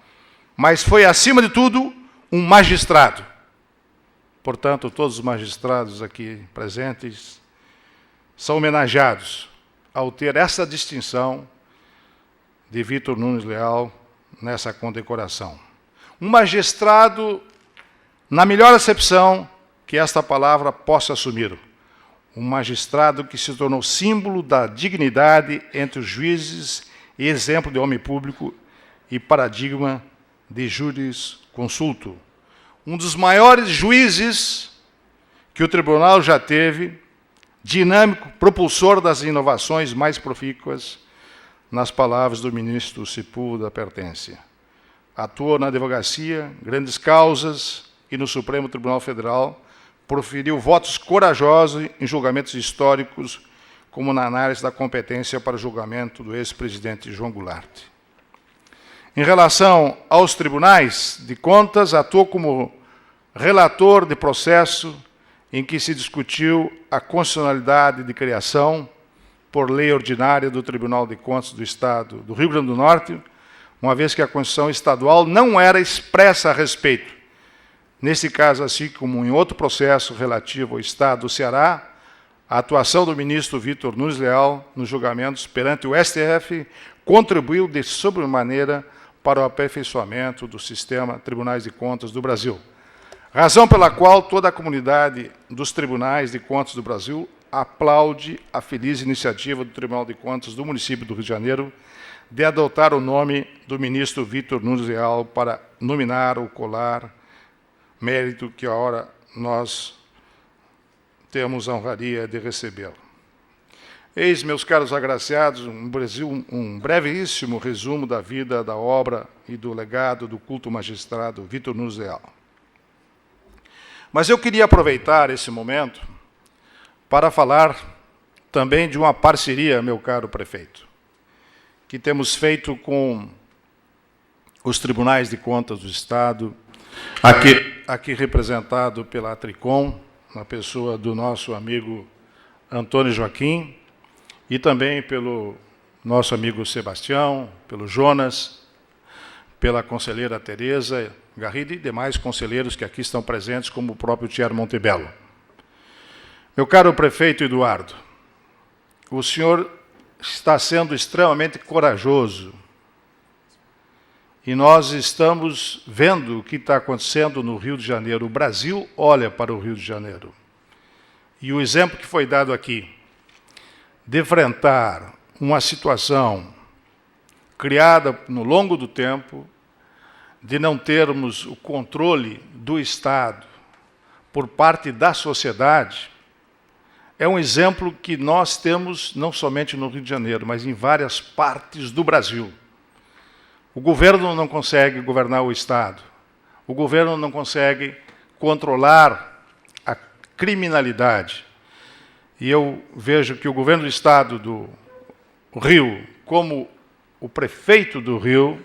mas foi, acima de tudo, um magistrado. Portanto, todos os magistrados aqui presentes são homenageados ao ter essa distinção de Vítor Nunes Leal nessa condecoração. Um magistrado, na melhor acepção que esta palavra possa assumir, um magistrado que se tornou símbolo da dignidade entre os juízes e exemplo de homem público e paradigma de jurisconsulto. Um dos maiores juízes que o tribunal já teve, dinâmico, propulsor das inovações mais profícuas, nas palavras do ministro Sepúlveda Pertence. Atuou na advocacia, grandes causas e no Supremo Tribunal Federal, proferiu votos corajosos em julgamentos históricos, como na análise da competência para o julgamento do ex-presidente João Goulart. Em relação aos tribunais de contas, atuou como relator de processo em que se discutiu a constitucionalidade de criação, por lei ordinária do Tribunal de Contas do Estado do Rio Grande do Norte, uma vez que a Constituição estadual não era expressa a respeito. Nesse caso, assim como em outro processo relativo ao Estado do Ceará, a atuação do ministro Vitor Nunes Leal nos julgamentos perante o STF contribuiu de sobremaneira para o aperfeiçoamento do sistema Tribunais de Contas do Brasil. Razão pela qual toda a comunidade dos Tribunais de Contas do Brasil aplaude a feliz iniciativa do Tribunal de Contas do município do Rio de Janeiro de adotar o nome do ministro Vitor Nunes Leal para nominar o colar mérito que agora nós temos a honraria de recebê-lo. Eis, meus caros agraciados, um brevíssimo resumo da vida, da obra e do legado do culto magistrado Vitor Nunes Leal. Mas eu queria aproveitar esse momento para falar também de uma parceria, meu caro prefeito, que temos feito com os Tribunais de Contas do Estado, aqui representado pela Tricom, na pessoa do nosso amigo Antônio Joaquim, e também pelo nosso amigo Sebastião, pelo Jonas, pela conselheira Tereza Garrido e demais conselheiros que aqui estão presentes, como o próprio Thierry Montebello. Meu caro prefeito Eduardo, o senhor está sendo extremamente corajoso e nós estamos vendo o que está acontecendo no Rio de Janeiro. O Brasil olha para o Rio de Janeiro. E o exemplo que foi dado aqui, de enfrentar uma situação criada no longo do tempo, de não termos o controle do Estado por parte da sociedade, é um exemplo que nós temos não somente no Rio de Janeiro, mas em várias partes do Brasil. O governo não consegue governar o Estado. O governo não consegue controlar a criminalidade. E eu vejo que o governo do Estado do Rio, como o prefeito do Rio,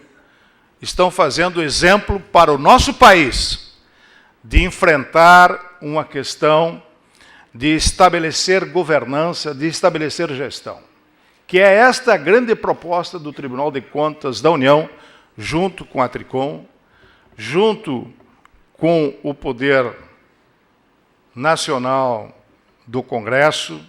estão fazendo exemplo para o nosso país de enfrentar uma questão de estabelecer governança, de estabelecer gestão, que é esta a grande proposta do Tribunal de Contas da União, junto com a Tricom, junto com o Poder Nacional do Congresso,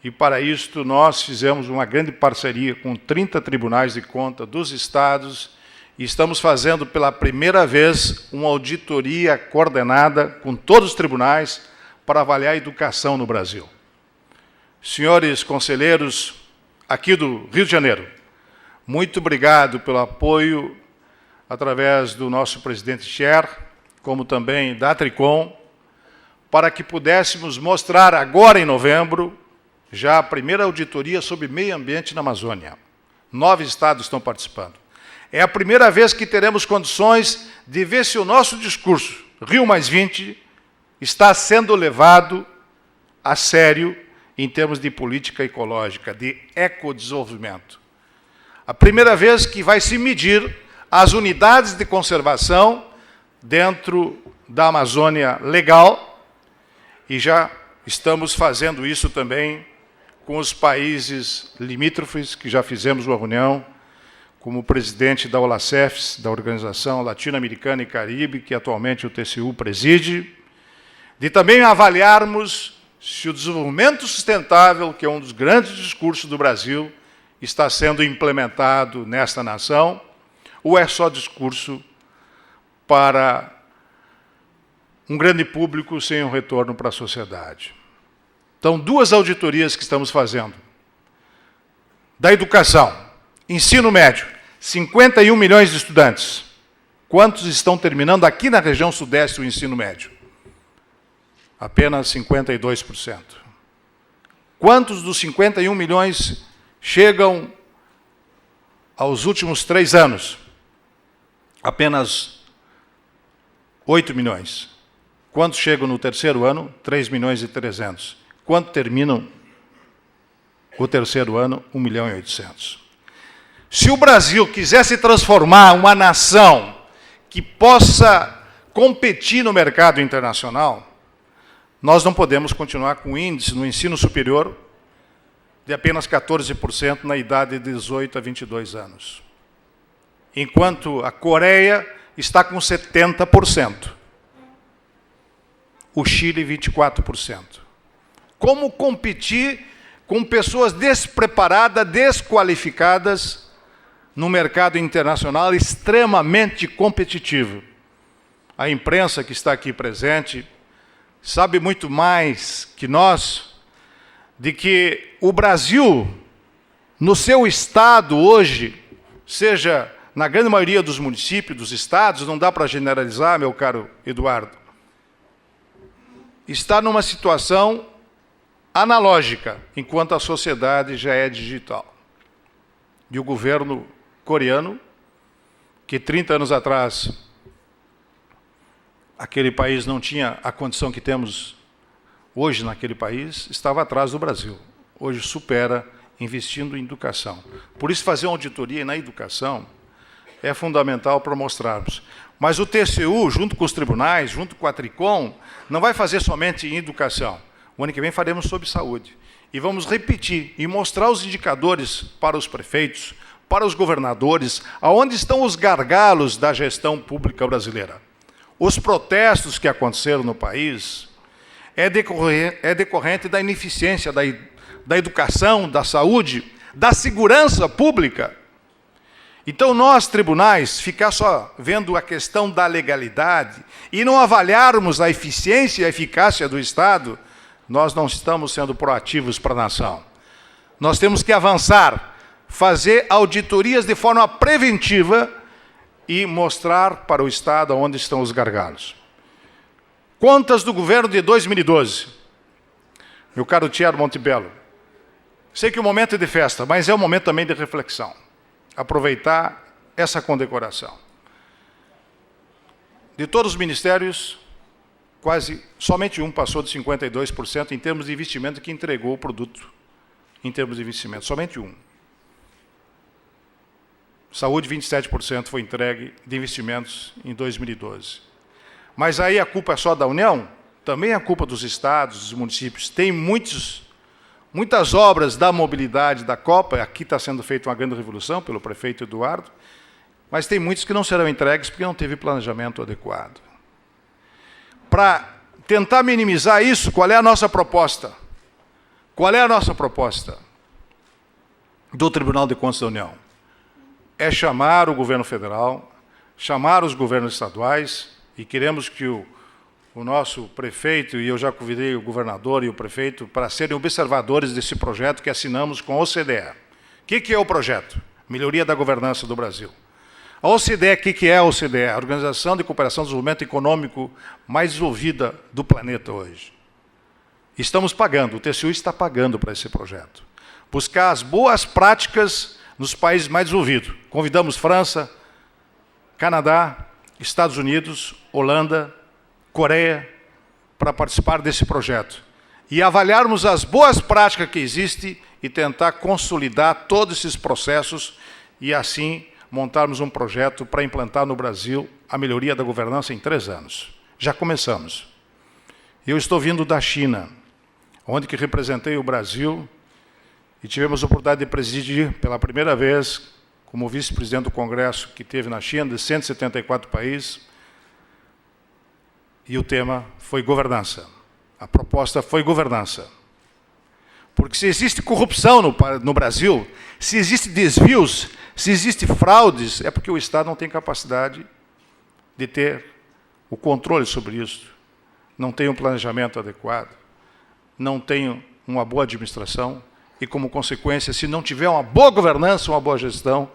e para isto nós fizemos uma grande parceria com 30 tribunais de contas dos estados e estamos fazendo pela primeira vez uma auditoria coordenada com todos os tribunais para avaliar a educação no Brasil. Senhores conselheiros aqui do Rio de Janeiro, muito obrigado pelo apoio através do nosso presidente Cher, como também da Tricom, para que pudéssemos mostrar agora em novembro já a primeira auditoria sobre meio ambiente na Amazônia. 9 estados estão participando. É a primeira vez que teremos condições de ver se o nosso discurso, Rio+20, está sendo levado a sério em termos de política ecológica, de ecodesenvolvimento. A primeira vez que vai se medir as unidades de conservação dentro da Amazônia legal, e já estamos fazendo isso também com os países limítrofes, que já fizemos uma reunião, como presidente da OLACEFS, da Organização Latino-Americana e Caribe, que atualmente o TCU preside, de também avaliarmos se o desenvolvimento sustentável, que é um dos grandes discursos do Brasil, está sendo implementado nesta nação, ou é só discurso para um grande público sem um retorno para a sociedade. Então, 2 auditorias que estamos fazendo. Da educação, ensino médio, 51 milhões de estudantes. Quantos estão terminando aqui na região sudeste o ensino médio? Apenas 52%. Quantos dos 51 milhões chegam aos últimos 3 anos? Apenas 8 milhões. Quantos chegam no terceiro ano? 3 milhões e 300. Quantos terminam o terceiro ano? 1 milhão e 800. Se o Brasil quiser se transformar uma nação que possa competir no mercado internacional, nós não podemos continuar com o índice no ensino superior de apenas 14% na idade de 18 a 22 anos. Enquanto a Coreia está com 70%. O Chile, 24%. Como competir com pessoas despreparadas, desqualificadas, no mercado internacional extremamente competitivo? A imprensa que está aqui presente sabe muito mais que nós de que o Brasil, no seu estado hoje, seja na grande maioria dos municípios, dos estados, não dá para generalizar, meu caro Eduardo, está numa situação analógica, enquanto a sociedade já é digital. E o governo coreano, que 30 anos atrás aquele país não tinha a condição que temos hoje naquele país, estava atrás do Brasil. Hoje supera, investindo em educação. Por isso, fazer uma auditoria na educação é fundamental para mostrarmos. Mas o TCU, junto com os tribunais, junto com a Tricom, não vai fazer somente em educação. O ano que vem faremos sobre saúde. E vamos repetir e mostrar os indicadores para os prefeitos, para os governadores, aonde estão os gargalos da gestão pública brasileira. Os protestos que aconteceram no país é decorrente da ineficiência da educação, da saúde, da segurança pública. Então, nós, tribunais, ficar só vendo a questão da legalidade e não avaliarmos a eficiência e a eficácia do Estado, nós não estamos sendo proativos para a nação. Nós temos que avançar, fazer auditorias de forma preventiva e mostrar para o Estado onde estão os gargalos. Contas do governo de 2012. Meu caro Thierry Montebello, sei que o momento é de festa, mas é um momento também de reflexão. Aproveitar essa condecoração. De todos os ministérios, quase somente um passou de 52% em termos de investimento que entregou o produto em termos de investimento. Somente um. Saúde, 27% foi entregue de investimentos em 2012. Mas aí a culpa é só da União? Também é culpa dos estados, dos municípios. Tem muitas obras da mobilidade da Copa, aqui está sendo feita uma grande revolução pelo prefeito Eduardo, mas tem muitos que não serão entregues porque não teve planejamento adequado. Para tentar minimizar isso, qual é a nossa proposta? Qual é a nossa proposta do Tribunal de Contas da União? É chamar o governo federal, chamar os governos estaduais, e queremos que o nosso prefeito, e eu já convidei o governador e o prefeito, para serem observadores desse projeto que assinamos com a OCDE. O que é o projeto? Melhoria da governança do Brasil. A OCDE, o que é a OCDE? A Organização de Cooperação e Desenvolvimento Econômico mais desenvolvida do planeta hoje. Estamos pagando, o TCU está pagando para esse projeto. Buscar as boas práticas nos países mais desenvolvidos. Convidamos França, Canadá, Estados Unidos, Holanda, Coreia, para participar desse projeto. E avaliarmos as boas práticas que existem e tentar consolidar todos esses processos e, assim, montarmos um projeto para implantar no Brasil a melhoria da governança em 3 anos. Já começamos. Eu estou vindo da China, onde que representei o Brasil e tivemos a oportunidade de presidir pela primeira vez, como vice-presidente do Congresso que teve na China, de 174 países, e o tema foi governança. A proposta foi governança. Porque se existe corrupção no Brasil, se existem desvios, se existem fraudes, é porque o Estado não tem capacidade de ter o controle sobre isso, não tem um planejamento adequado, não tem uma boa administração e, como consequência, se não tiver uma boa governança, uma boa gestão,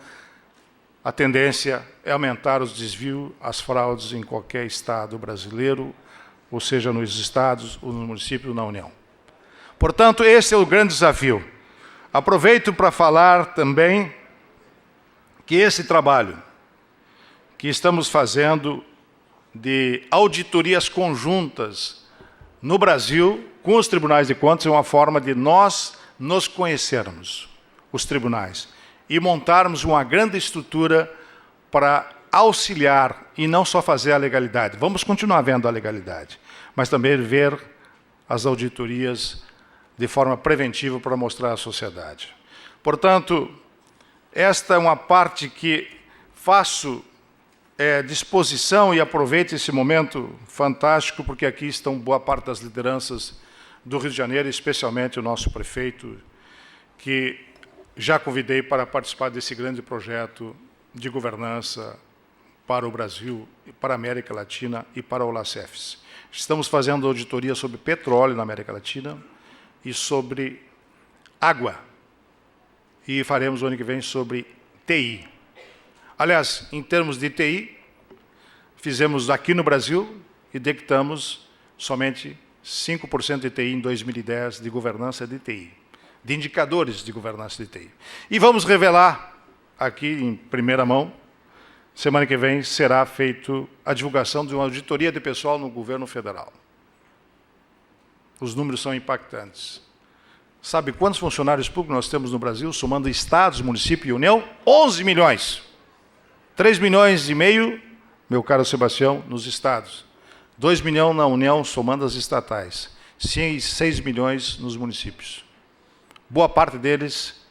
a tendência é aumentar os desvios, as fraudes em qualquer estado brasileiro, ou seja, nos estados, ou nos municípios, na União. Portanto, esse é o grande desafio. Aproveito para falar também que esse trabalho que estamos fazendo de auditorias conjuntas no Brasil com os tribunais de contas é uma forma de nós nos conhecermos, os tribunais, e montarmos uma grande estrutura para auxiliar e não só fazer a legalidade. Vamos continuar vendo a legalidade, mas também ver as auditorias de forma preventiva para mostrar à sociedade. Portanto, esta é uma parte que faço disposição e aproveito esse momento fantástico, porque aqui estão boa parte das lideranças do Rio de Janeiro, especialmente o nosso prefeito, que já convidei para participar desse grande projeto de governança para o Brasil, para a América Latina e para o LACEFES. Estamos fazendo auditoria sobre petróleo na América Latina e sobre água. E faremos o ano que vem sobre TI. Aliás, em termos de TI, fizemos aqui no Brasil e detectamos somente 5% de TI em 2010 de governança de TI, de indicadores de governança de TI. E vamos revelar aqui em primeira mão, semana que vem será feita a divulgação de uma auditoria de pessoal no governo federal. Os números são impactantes. Sabe quantos funcionários públicos nós temos no Brasil, somando estados, município e União? 11 milhões. 3 milhões e meio, meu caro Sebastião, nos estados. 2 milhões na União, somando as estatais. 6 milhões nos municípios. Boa parte deles,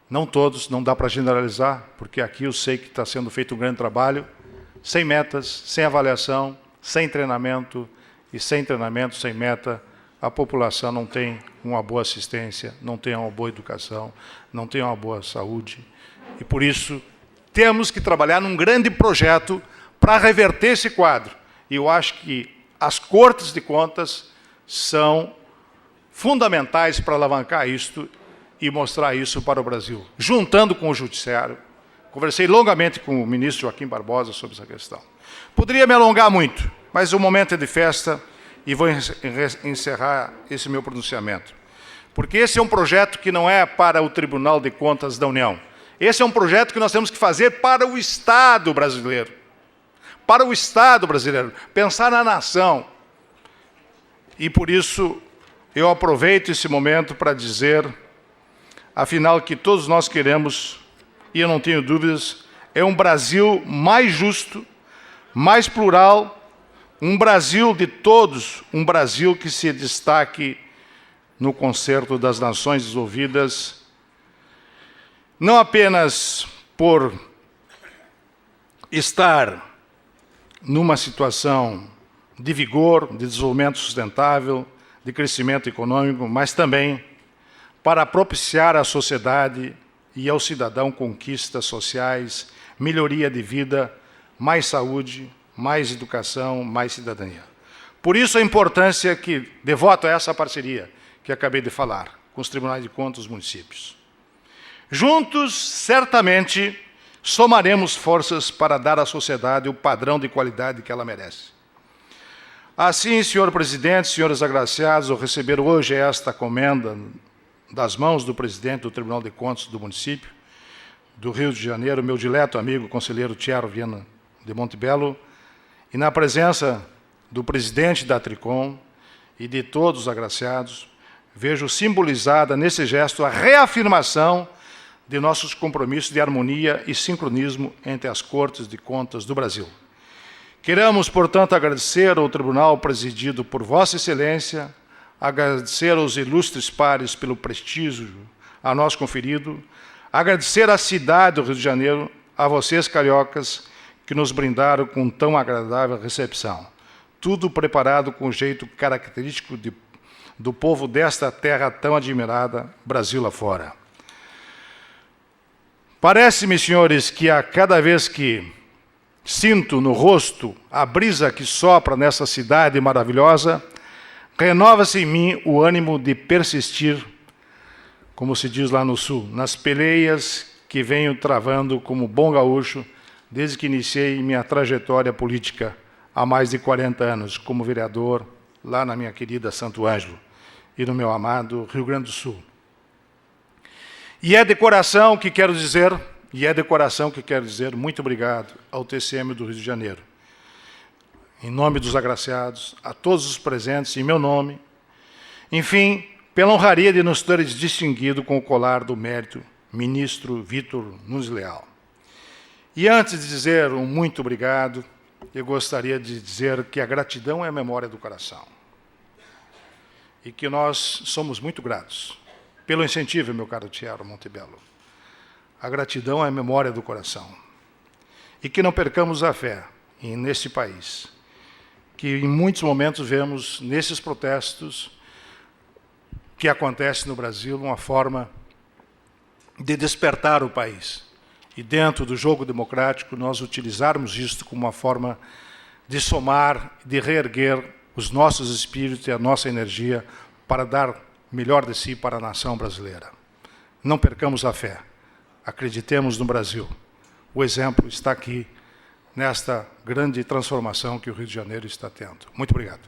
não todos, não dá para generalizar, porque aqui eu sei que está sendo feito um grande trabalho, sem metas, sem avaliação, sem treinamento, e sem treinamento, sem meta, a população não tem uma boa assistência, não tem uma boa educação, não tem uma boa saúde. E, por isso, temos que trabalhar num grande projeto para reverter esse quadro. E eu acho que as Cortes de Contas são fundamentais para alavancar isto e mostrar isso para o Brasil, juntando com o Judiciário. Conversei longamente com o ministro Joaquim Barbosa sobre essa questão. Poderia me alongar muito, mas o momento é de festa e vou encerrar esse meu pronunciamento. Porque esse é um projeto que não é para o Tribunal de Contas da União. Esse é um projeto que nós temos que fazer para o Estado brasileiro. Para o Estado brasileiro. Pensar na nação. E por isso eu aproveito esse momento para dizer, afinal, que todos nós queremos, e eu não tenho dúvidas, é um Brasil mais justo, mais plural, um Brasil de todos, um Brasil que se destaque no concerto das nações desenvolvidas, não apenas por estar numa situação de vigor, de desenvolvimento sustentável, de crescimento econômico, mas também para propiciar à sociedade e ao cidadão conquistas sociais, melhoria de vida, mais saúde, mais educação, mais cidadania. Por isso a importância que devoto a essa parceria que acabei de falar, com os tribunais de contas dos municípios. Juntos, certamente, somaremos forças para dar à sociedade o padrão de qualidade que ela merece. Assim, senhor presidente, senhores agraciados, ao receber hoje esta comenda das mãos do presidente do Tribunal de Contas do município do Rio de Janeiro, meu dileto amigo, conselheiro Thierry Viana de Montebello, e na presença do presidente da Tricom e de todos os agraciados, vejo simbolizada nesse gesto a reafirmação de nossos compromissos de harmonia e sincronismo entre as Cortes de Contas do Brasil. Queremos, portanto, agradecer ao Tribunal presidido por Vossa Excelência, agradecer aos ilustres pares pelo prestígio a nós conferido, agradecer à cidade do Rio de Janeiro, a vocês, cariocas, que nos brindaram com tão agradável recepção. Tudo preparado com o jeito característico do povo desta terra tão admirada, Brasil lá fora. Parece-me, senhores, que a cada vez que sinto no rosto a brisa que sopra nessa cidade maravilhosa, renova-se em mim o ânimo de persistir, como se diz lá no Sul, nas peleias que venho travando como bom gaúcho desde que iniciei minha trajetória política há mais de 40 anos, como vereador, lá na minha querida Santo Ângelo e no meu amado Rio Grande do Sul. E é de coração que quero dizer muito obrigado ao TCM do Rio de Janeiro. Em nome dos agraciados, a todos os presentes, em meu nome, enfim, pela honraria de nos teres distinguido com o colar do mérito, ministro Vitor Nunes Leal. E antes de dizer um muito obrigado, eu gostaria de dizer que a gratidão é a memória do coração. E que nós somos muito gratos pelo incentivo, meu caro Thierry Montebello. A gratidão é a memória do coração. E que não percamos a fé neste país, que em muitos momentos vemos nesses protestos que acontece no Brasil uma forma de despertar o país. E dentro do jogo democrático nós utilizarmos isto como uma forma de somar, de reerguer os nossos espíritos e a nossa energia para dar melhor de si para a nação brasileira. Não percamos a fé. Acreditemos no Brasil. O exemplo está aqui, nesta grande transformação que o Rio de Janeiro está tendo. Muito obrigado.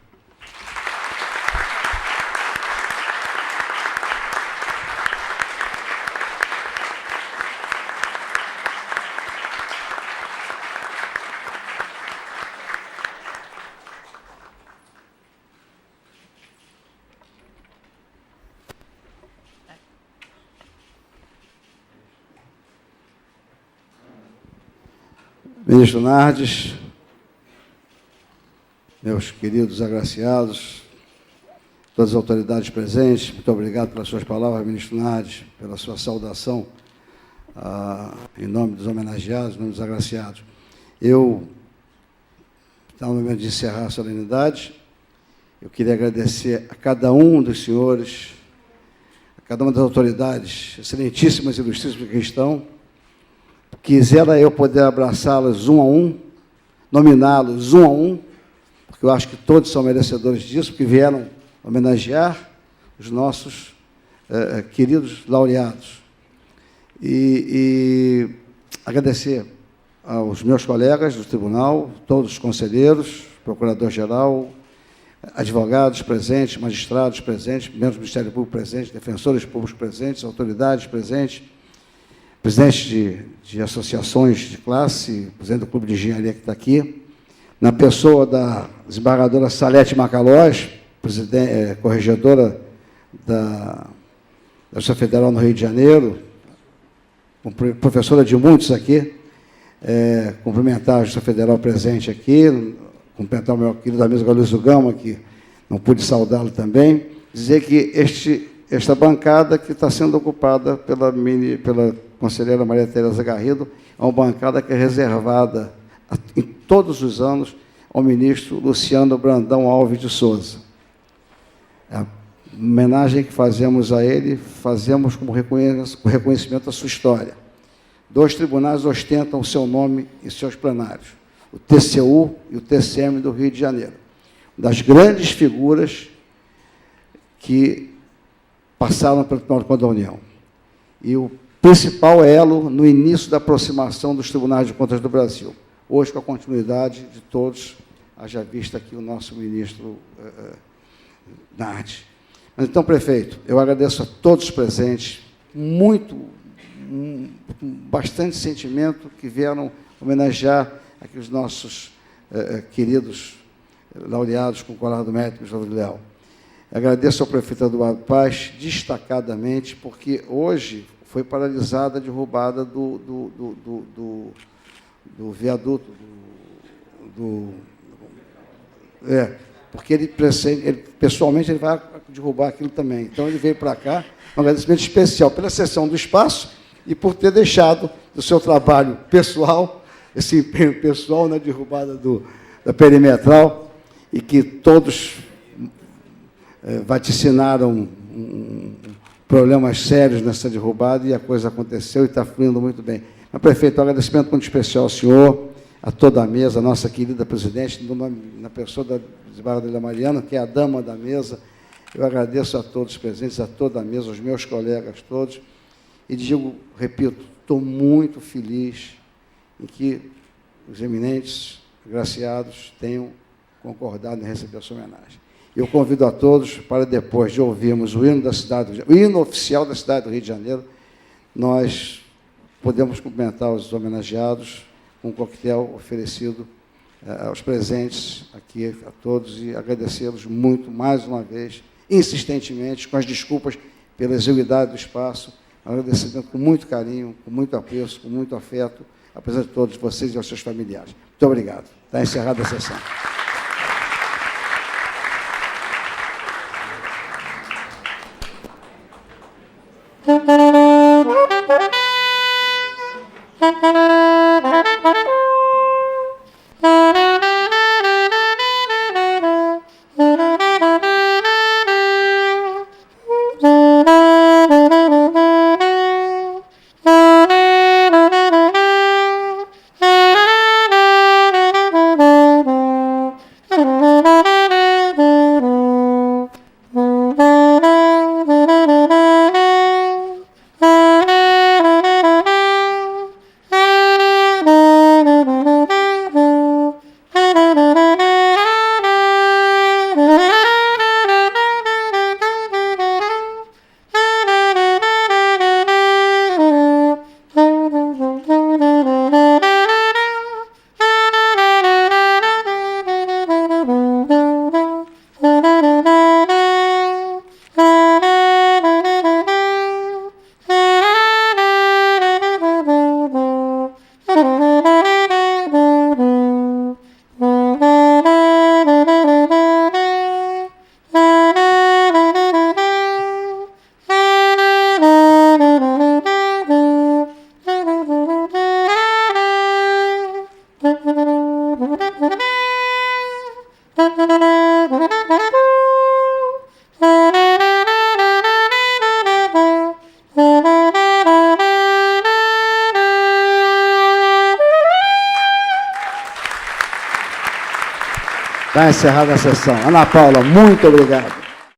Ministro Nardes, meus queridos agraciados, todas as autoridades presentes, muito obrigado pelas suas palavras, ministro Nardes, pela sua saudação em nome dos homenageados, em nome dos agraciados. Eu, no momento de encerrar a solenidade, eu queria agradecer a cada um dos senhores, a cada uma das autoridades excelentíssimas e ilustríssimas que estão. Quisera eu poder abraçá-los um a um, nominá-los um a um, porque eu acho que todos são merecedores disso, porque vieram homenagear os nossos queridos laureados. E agradecer aos meus colegas do tribunal, todos os conselheiros, procurador-geral, advogados presentes, magistrados presentes, membros do Ministério Público presentes, defensores públicos presentes, autoridades presentes, presidente de associações de classe, presidente do Clube de Engenharia que está aqui, na pessoa da desembargadora Salete Macalós, corregedora da Justiça Federal no Rio de Janeiro, professora de muitos aqui, cumprimentar a Justiça Federal presente aqui, cumprimentar o meu querido amigo Galoso Gama, que não pude saudá-lo também, dizer que esta bancada que está sendo ocupada pela conselheira Maria Tereza Garrido, é uma bancada que é reservada em todos os anos ao ministro Luciano Brandão Alves de Souza. A homenagem que fazemos a ele, fazemos como reconhecimento à sua história. 2 tribunais ostentam o seu nome em seus plenários, o TCU e o TCM do Rio de Janeiro. Das grandes figuras que passaram pelo Tribunal de Contas da União. E o principal elo no início da aproximação dos Tribunais de Contas do Brasil. Hoje, com a continuidade de todos, haja vista aqui o nosso ministro Nardes. Mas, então, prefeito, eu agradeço a todos os presentes, bastante sentimento, que vieram homenagear aqui os nossos queridos laureados com o colar do mérito, José Leal. Agradeço ao prefeito Eduardo Paes, destacadamente, porque hoje foi paralisada a derrubada do viaduto, porque ele pessoalmente ele vai derrubar aquilo também. Então, ele veio para cá, um agradecimento especial pela cessão do espaço e por ter deixado do seu trabalho pessoal, esse empenho pessoal na derrubada da perimetral, e que todos vaticinaram problemas sérios nessa derrubada, e a coisa aconteceu e está fluindo muito bem. Mas, prefeito, um agradecimento muito especial ao senhor, a toda a mesa, a nossa querida presidente, na pessoa da Isabela Mariano, que é a dama da mesa. Eu agradeço a todos os presentes, a toda a mesa, aos meus colegas todos, e digo, repito, estou muito feliz em que os eminentes agraciados tenham concordado em receber a sua homenagem. Eu convido a todos para, depois de ouvirmos o hino da cidade, o hino oficial da cidade do Rio de Janeiro, nós podemos cumprimentar os homenageados com um coquetel oferecido aos presentes aqui, a todos, e agradecê-los muito, mais uma vez, insistentemente, com as desculpas pela exiguidade do espaço, agradecimento com muito carinho, com muito apreço, com muito afeto, apesar de todos vocês e aos seus familiares. Muito obrigado. Está encerrada a sessão. Está encerrada a sessão. Ana Paula, muito obrigado.